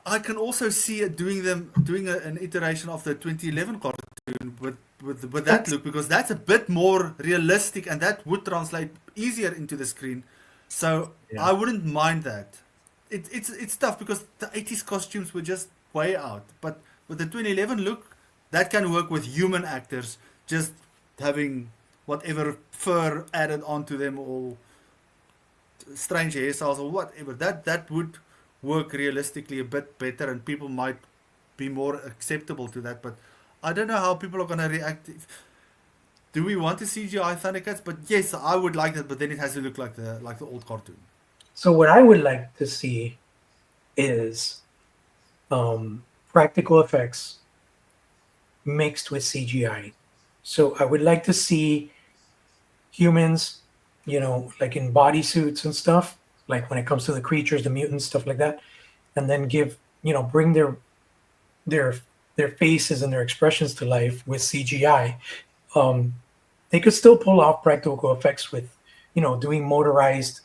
I can also see it doing an iteration of the 2011 cartoon with that That's look, because that's a bit more realistic and that would translate easier into the screen. So yeah, I wouldn't mind that. It's tough because the 80s costumes were just way out, but with the 2011 look, that can work with human actors just having whatever fur added onto them or strange hairstyles or whatever. That would work realistically a bit better, and people might be more acceptable to that. But I don't know how people are gonna react. Do we want to CGI Thundercats? But yes, I would like that. But then it has to look like the old cartoon. So what I would like to see is practical effects mixed with CGI. So I would like to see humans, like in bodysuits and stuff, like when it comes to the creatures, the mutants, stuff like that, and then bring their their faces and their expressions to life with CGI. Um, they could still pull off practical effects with, doing motorized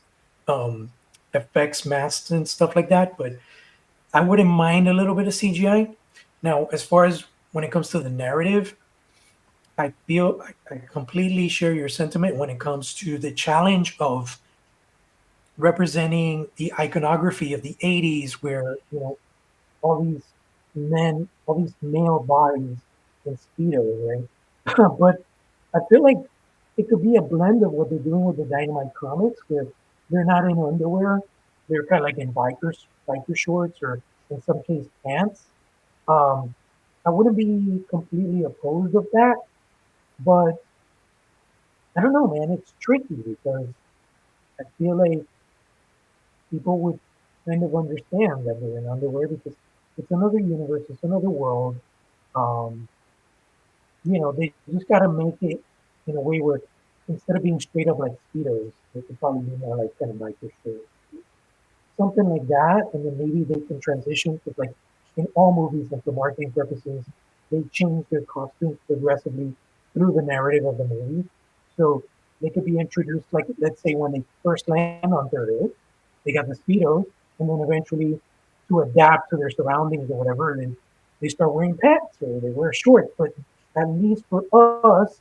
um, effects, masks, and stuff like that. But I wouldn't mind a little bit of CGI. Now, as far as when it comes to the narrative, I completely share your sentiment when it comes to the challenge of representing the iconography of the 80s, where, all these all these male bodies in Speedos, right? But I feel like it could be a blend of what they're doing with the Dynamite comics, where they're not in underwear, they're kind of like in biker shorts, or in some case pants. Um, I wouldn't be completely opposed of that, but I don't know, man. It's tricky because I feel like people would kind of understand that they're in underwear because it's another universe, it's another world. Um, they just got to make it in a way where instead of being straight up like Speedos, they could probably be more like kind of biker shorts, something like that, and then maybe they can transition because, like in all movies, like for marketing purposes, they change their costumes progressively through the narrative of the movie. So they could be introduced, like let's say when they first land on Third Earth, they got the Speedos, and then eventually to adapt to their surroundings or whatever, and then they start wearing pants or they wear shorts. But at least for us,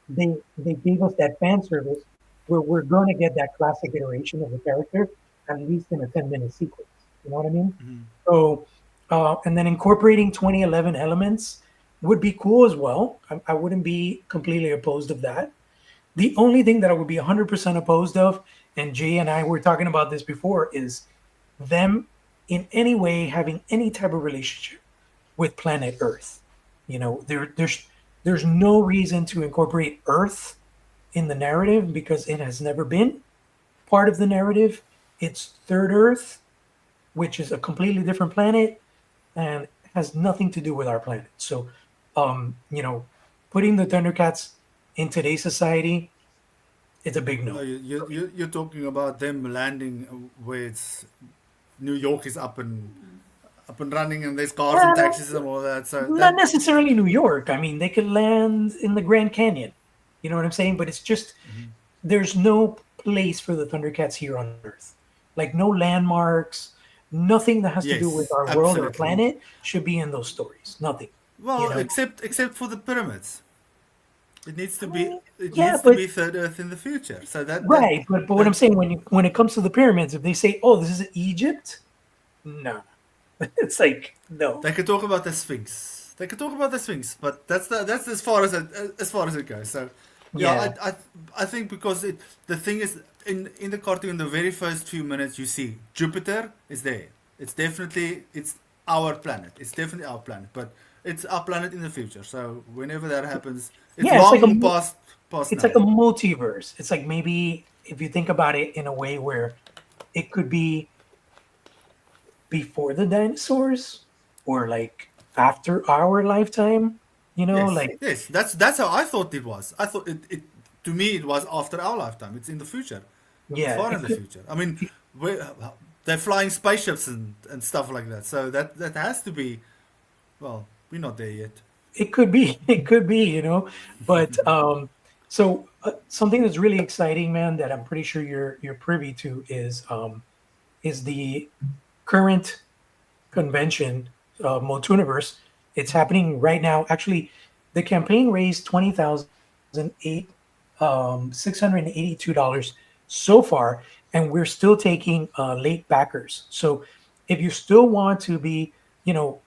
they gave us that fan service where we're going to get that classic iteration of the character at least in a 10-minute sequence. You know what I mean? Mm-hmm. So, and then incorporating 2011 elements would be cool as well. I wouldn't be completely opposed of that. The only thing that I would be 100% opposed of, and Jay and I were talking about this before, is them in any way having any type of relationship with planet Earth. There's no reason to incorporate Earth in the narrative because it has never been part of the narrative. It's Third Earth, which is a completely different planet and has nothing to do with our planet. So, um, you know, putting the Thundercats in today's society, it's a big No, no for me. you're talking about them landing where it's New York is up and running, and there's cars and Well, taxis and all that. So not that. necessarily New York. I mean, they could land in the Grand Canyon. You know what I'm saying? But it's just Mhm. there's no place for the Thundercats here on Earth. Like no landmarks, nothing that has to do with Yes, our world or absolutely. planet should be in those stories. Nothing. You Well, know. except for the pyramids, it needs to be it Yeah, needs to but be third Earth in the future. So that right. But what I'm that saying when it comes to the pyramids, if they say, "Oh, this is Egypt," no, it's like no. they could talk about the Sphinx. They could talk about the Sphinx, but that's as far as it goes. So yeah, Yeah. I think because the thing is in the cartoon, the very first few minutes you see Jupiter is there. It's our planet. It's definitely our planet, but it's our planet in the future. So whenever that happens, it's Yeah, it's like a long past it's like now. a multiverse. It's like maybe if you think about it in a way where it could be before the dinosaurs or like after our lifetime, Yes, like yes. That's how I thought it was. I thought it to me it was after our lifetime. It's in the future. It's yeah, far in it the could future. I mean, we they're flying spaceships and stuff like that. So that has to be. Well, we're not there yet. it could be it could be, but so something that's really exciting, man, that I'm pretty sure you're privy to is the current convention, Motuniverse. It's happening right now. Actually, the campaign raised $20,682 so far, and we're still taking late backers. So if you still want to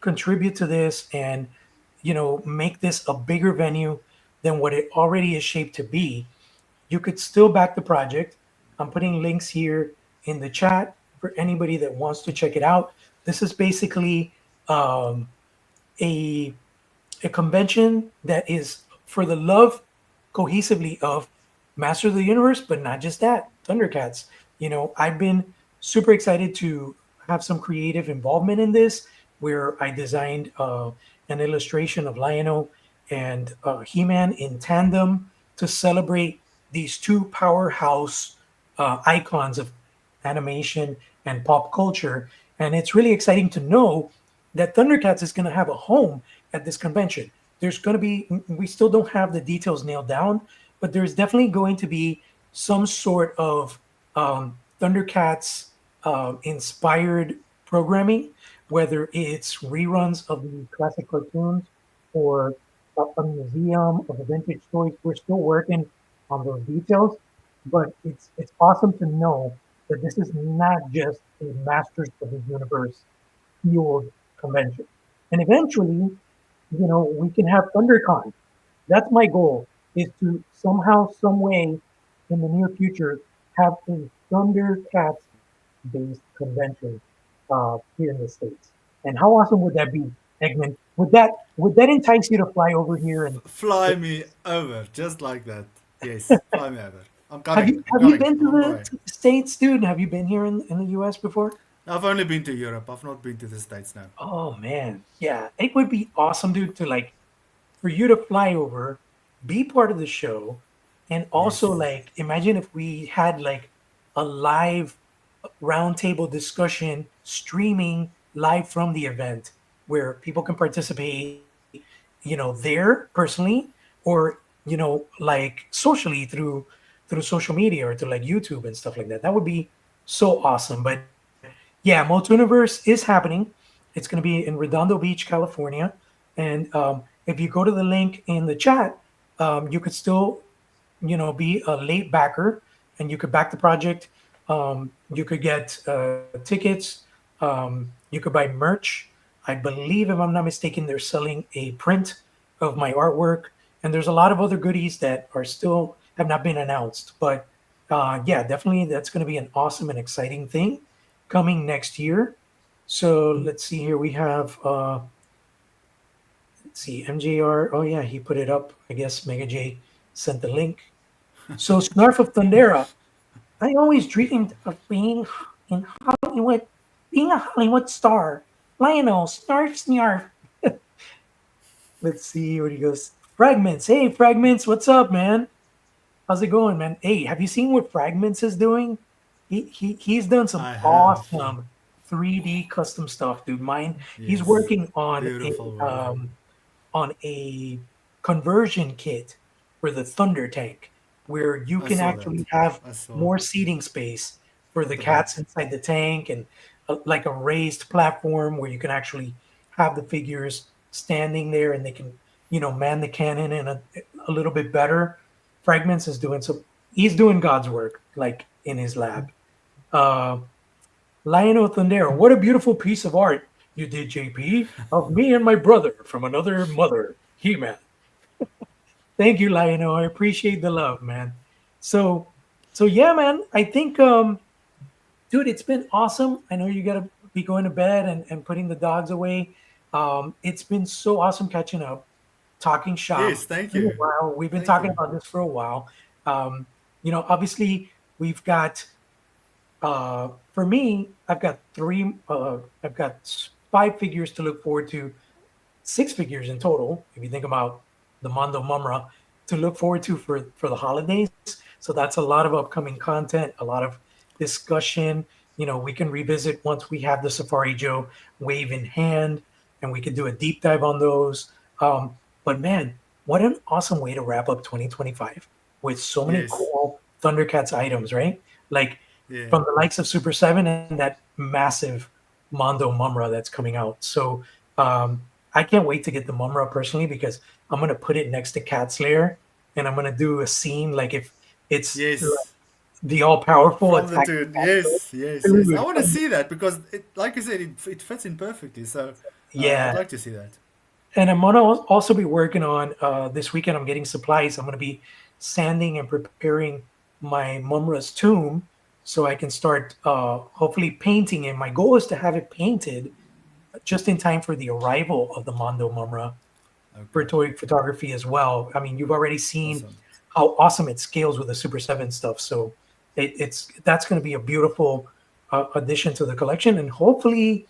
contribute to this and make this a bigger venue, than what it already is shaped to be, you could still back the project. I'm putting links here in the chat for anybody that wants to check it out. This is basically um, a a convention that is for the love cohesively of Master of the Universe, but not just that, Thundercats. I've been super excited to have some creative involvement in this, where I designed an illustration of Lion-O and He-Man in tandem to celebrate these two powerhouse icons of animation and pop culture. And it's really exciting to know that Thundercats is going to have a home at this convention. There's going to be, we still don't have the details nailed down, but there's definitely going to be some sort of Thundercats inspired programming, whether it's reruns of the classic cartoons or a museum of the vintage toys. We're still working on those details, but it's awesome to know that this is not just a Masters of the Universe fueled convention. And eventually, we can have ThunderCon. That's my goal, is to somehow, some way in the near future have a Thundercats based convention here in the States. And how awesome would that be, Egmond? Would that entice you to fly over here and Fly me over, just like that. Yes, fly me over. I'm have coming. you I'm have you coming. been I'm to on my the, way. to the States, dude? Have you been here in the US before? I've only been to Europe. I've not been to the States now. Oh man. Yeah. It would be awesome, dude, to like for you to fly over, be part of the show, and also Yes. like imagine if we had like a live roundtable discussion streaming live from the event where people can participate, there personally or like socially through social media or through like YouTube and stuff like that. That would be so awesome. But yeah, Multiverse is happening. It's going to be in Redondo Beach, California. And if you go to the link in the chat, you could still, be a late backer and you could back the project. You could get tickets. You could buy merch. I believe, if I'm not mistaken, they're selling a print of my artwork. And there's a lot of other goodies that are still have not been announced. But yeah, definitely that's going to be an awesome and exciting thing coming next year. So let's see here. We have let's see, MJR. Oh yeah, he put it up. I guess Mega J sent the link. So Snarf of Thundera. I always dreamed of being in Hollywood, being a Hollywood star. Lionel, Snarf, Snarf. Let's see what he goes. Fragments. Hey, Fragments, what's up, man? How's it going, man? Hey, have you seen what Fragments is doing? He's done some I have. awesome 3D custom stuff, dude. He's Yes. working Beautiful work. on a conversion kit for the Thunder Tank, where you I can saw that. actually have I saw more seating space for at the the back. cats inside the tank and like a raised platform where you can actually have the figures standing there and they can, man the cannon and a little bit better. Fragments is doing so. He's doing God's work, like in his lab. Uh, Lionel Thundera, what a beautiful piece of art you did, JP, of me and my brother from another mother, He-Man. Thank you, Lionel. I appreciate the love, man. So, so yeah, man. I think, dude, it's been awesome. I know you gotta be going to bed and putting the dogs away. It's been so awesome catching up, talking shop. Yes, thank It's been a you. while. We've been Thank talking you. about this for a while. Obviously, we've got for me, I've got 5 figures to look forward to, 6 figures in total. If you think about the Mondo Mumra to look forward to for the holidays. So that's a lot of upcoming content, a lot of discussion. We can revisit once we have the Safari Joe wave in hand, and we can do a deep dive on those. But man, what an awesome way to wrap up 2025 with so many Yes. cool Thundercats items, right? Like Yeah. from the likes of Super 7 and that massive Mondo Mumra that's coming out. So I can't wait to get the Mumra personally because I'm gonna put it next to Cat Slayer and I'm gonna do a scene like if it's like Yes. the all powerful From the attack. two. Yes. Yes. Yes. I Dude, want to see that because, it, like you said, it fits in perfectly. So, I'd yeah, like to see that. And I'm gonna also be working on this weekend. I'm getting supplies. I'm gonna be sanding and preparing my Mumra's tomb so I can start hopefully painting it. My goal is to have it painted just in time for the arrival of the Mondo Mumra for Okay. toy photography as well. I mean, you've already seen Awesome. how awesome it scales with the Super 7 stuff. So it's that's going to be a beautiful addition to the collection, and hopefully,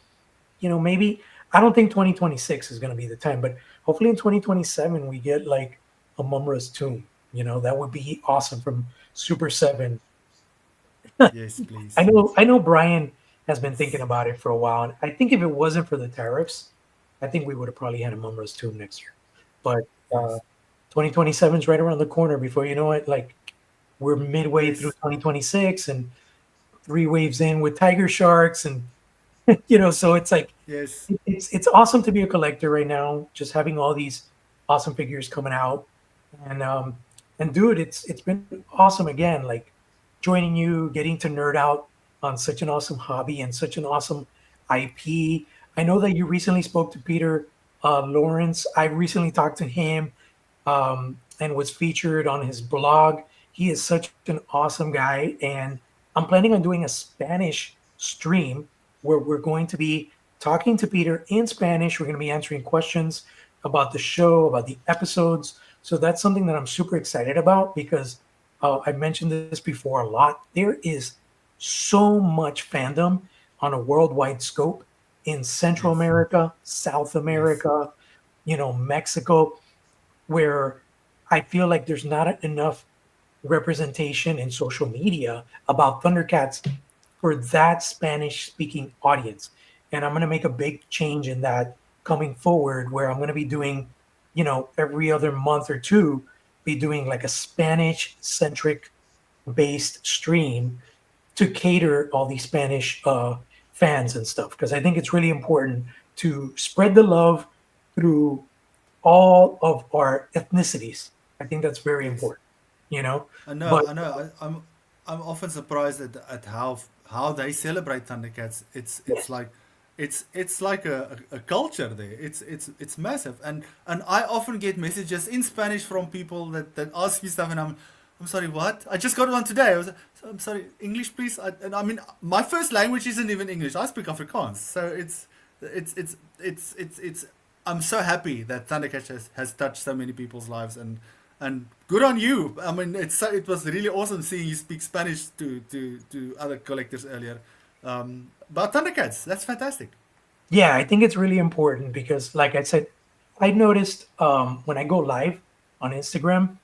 maybe I don't think 2026 is going to be the time, but hopefully in 2027 we get like a Mumra's tomb. That would be awesome from Super 7. Yes, I please. know I know Brian has been thinking about it for a while. And I think if it wasn't for the tariffs, I think we would have probably had a Mumra's tomb next year. But uh, Yes. 2027 is right around the corner. Before you know it, like we're midway through Yes. 2026 and three waves in with tiger sharks, and so it's like Yes. it's awesome to be a collector right now. Just having all these awesome figures coming out, and dude, it's been awesome again. Like joining you, getting to nerd out on such an awesome hobby and such an awesome IP. I know that you recently spoke to Peter Lawrence. I recently talked to him and was featured on his blog. He is such an awesome guy, and I'm planning on doing a Spanish stream where we're going to be talking to Peter in Spanish. We're going to be answering questions about the show, about the episodes. So that's something that I'm super excited about because I've mentioned this before a lot. There is so much fandom on a worldwide scope in Central Yes. America, South Yes. America, Mexico, where I feel like there's not enough representation in social media about Thundercats for that Spanish speaking audience. And I'm going to make a big change in that coming forward, where I'm going to be doing, every other month or two, be doing like a Spanish centric based stream to cater all these Spanish fans and stuff. Because I think it's really important to spread the love through all of our ethnicities. I think that's very Yes. important, you know. I know, But I know. I'm often surprised at how they celebrate Thundercats. It's yes, like it's like a culture there. It's massive. And I often get messages in Spanish from people that ask me stuff, and I'm sorry, what? I just got one today. I'm sorry, English, please. And I mean, my first language isn't even English. I speak Afrikaans, so it's. I'm so happy that Thundercats has touched so many people's lives, and good on you. I mean, it was really awesome seeing you speak Spanish to other collectors earlier. About Thundercats, that's fantastic. yeah, I think it's really important because, like I said, I noticed when I go live on Instagram,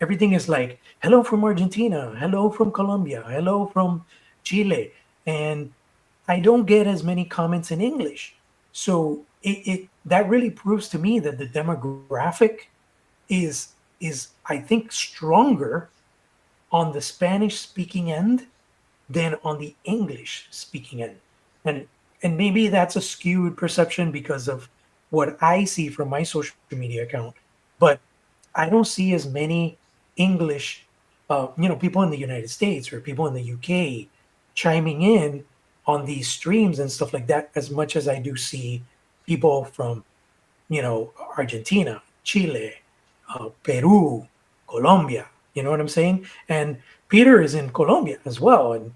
everything is like, "Hello from Argentina," "Hello from Colombia," "Hello from Chile," and I don't get as many comments in English. So it that really proves to me that the demographic is I think stronger on the Spanish speaking end than on the English speaking end. And and maybe that's a skewed perception because of what I see from my social media account. But I don't see as many English, people in the United States or people in the UK chiming in on these streams and stuff like that as much as I do see people from Argentina, Chile, Peru, Colombia. You know what I'm saying? And Peter is in Colombia as well. And,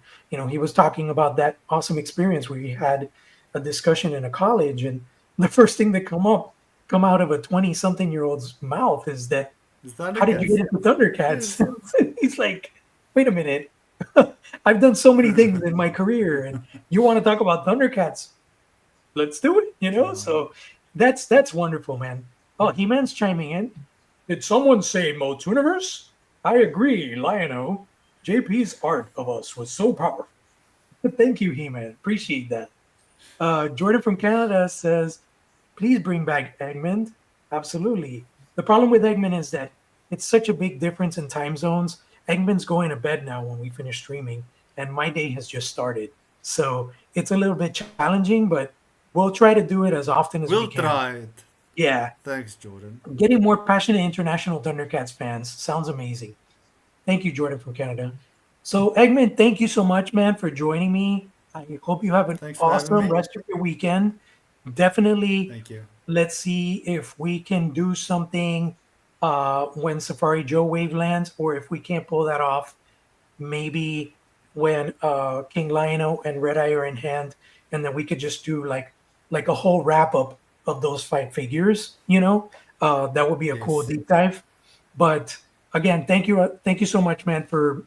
he was talking about that awesome experience where he had a discussion in a college. And the first thing that come out of a 20 something year old's mouth is that, The how did you get Thundercats. into Thundercats? Yes. He's like, wait a minute. I've done so many things in my career. And you want to talk about Thundercats? Let's do it, Wow. So that's wonderful, man. Oh, He-Man's chiming in. Did someone say Motuniverse? I agree, Lion-O. JP's art of us was so powerful. Thank you, He-Man. Appreciate that. Jordan from Canada says, please bring back Egmond. Absolutely. The problem with Egmond is that it's such a big difference in time zones. Egmond's going to bed now when we finish streaming, and my day has just started. So it's a little bit challenging, but we'll try to do it as often as we We'll can. try it. Yeah. Thanks, Jordan. Getting more passionate international Thundercats fans sounds amazing. Thank you, Jordan from Canada. So, Egmont, thank you so much, man, for joining me. I hope you have an Thanks for having awesome me. rest of your weekend. Definitely Thank you. Let's see if we can do something when Safari Joe Wave lands, or if we can't pull that off, maybe when King Lionel and Red Eye are in hand, and then we could just do like a whole wrap up of those five figures. That would be a cool Yes. deep dive. But again, thank you so much, man, for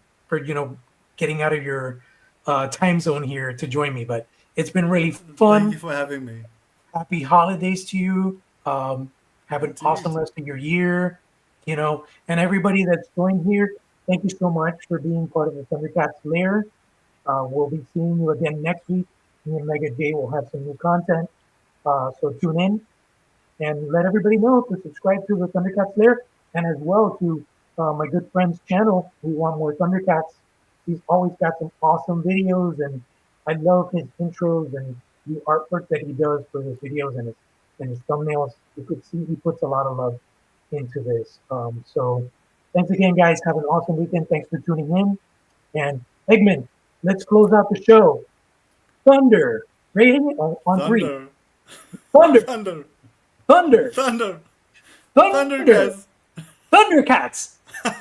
getting out of your time zone here to join me. But it's been really Thank you fun. for having me. Happy holidays to you. Have And an to you awesome too. rest of your year. And everybody that's joined here, thank you so much for being part of the Thundercats Lair. We'll be seeing you again next week. Me and Mega J will have some new content. So tune in and let everybody know to subscribe to the Thundercats Lair and as well to my good friend's channel. We Want More Thundercats. He's always got some awesome videos, and I love his intros and the artwork that he does for his videos and his thumbnails. You could see he puts a lot of love into this. So thanks again, guys. Have an awesome weekend. Thanks for tuning in. And Egmond, let's close out the show. Thunder, rating it on three. Thunder. Thunder, Thunder. thunder, Thunder. thunder, Thundercats. Thundercats.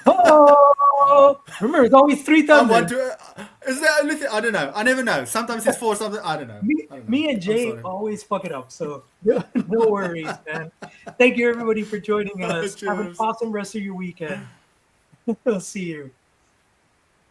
Oh, remember, it's always three I want thunders. to. Is there anything? I don't know. I never know. Sometimes it's four, something. I don't know. Me, I don't know. me and I'm Jay sorry. always fuck it up. So no worries, man. Thank you, everybody, for joining us. Have an Cheers. awesome rest of your weekend. We'll see you.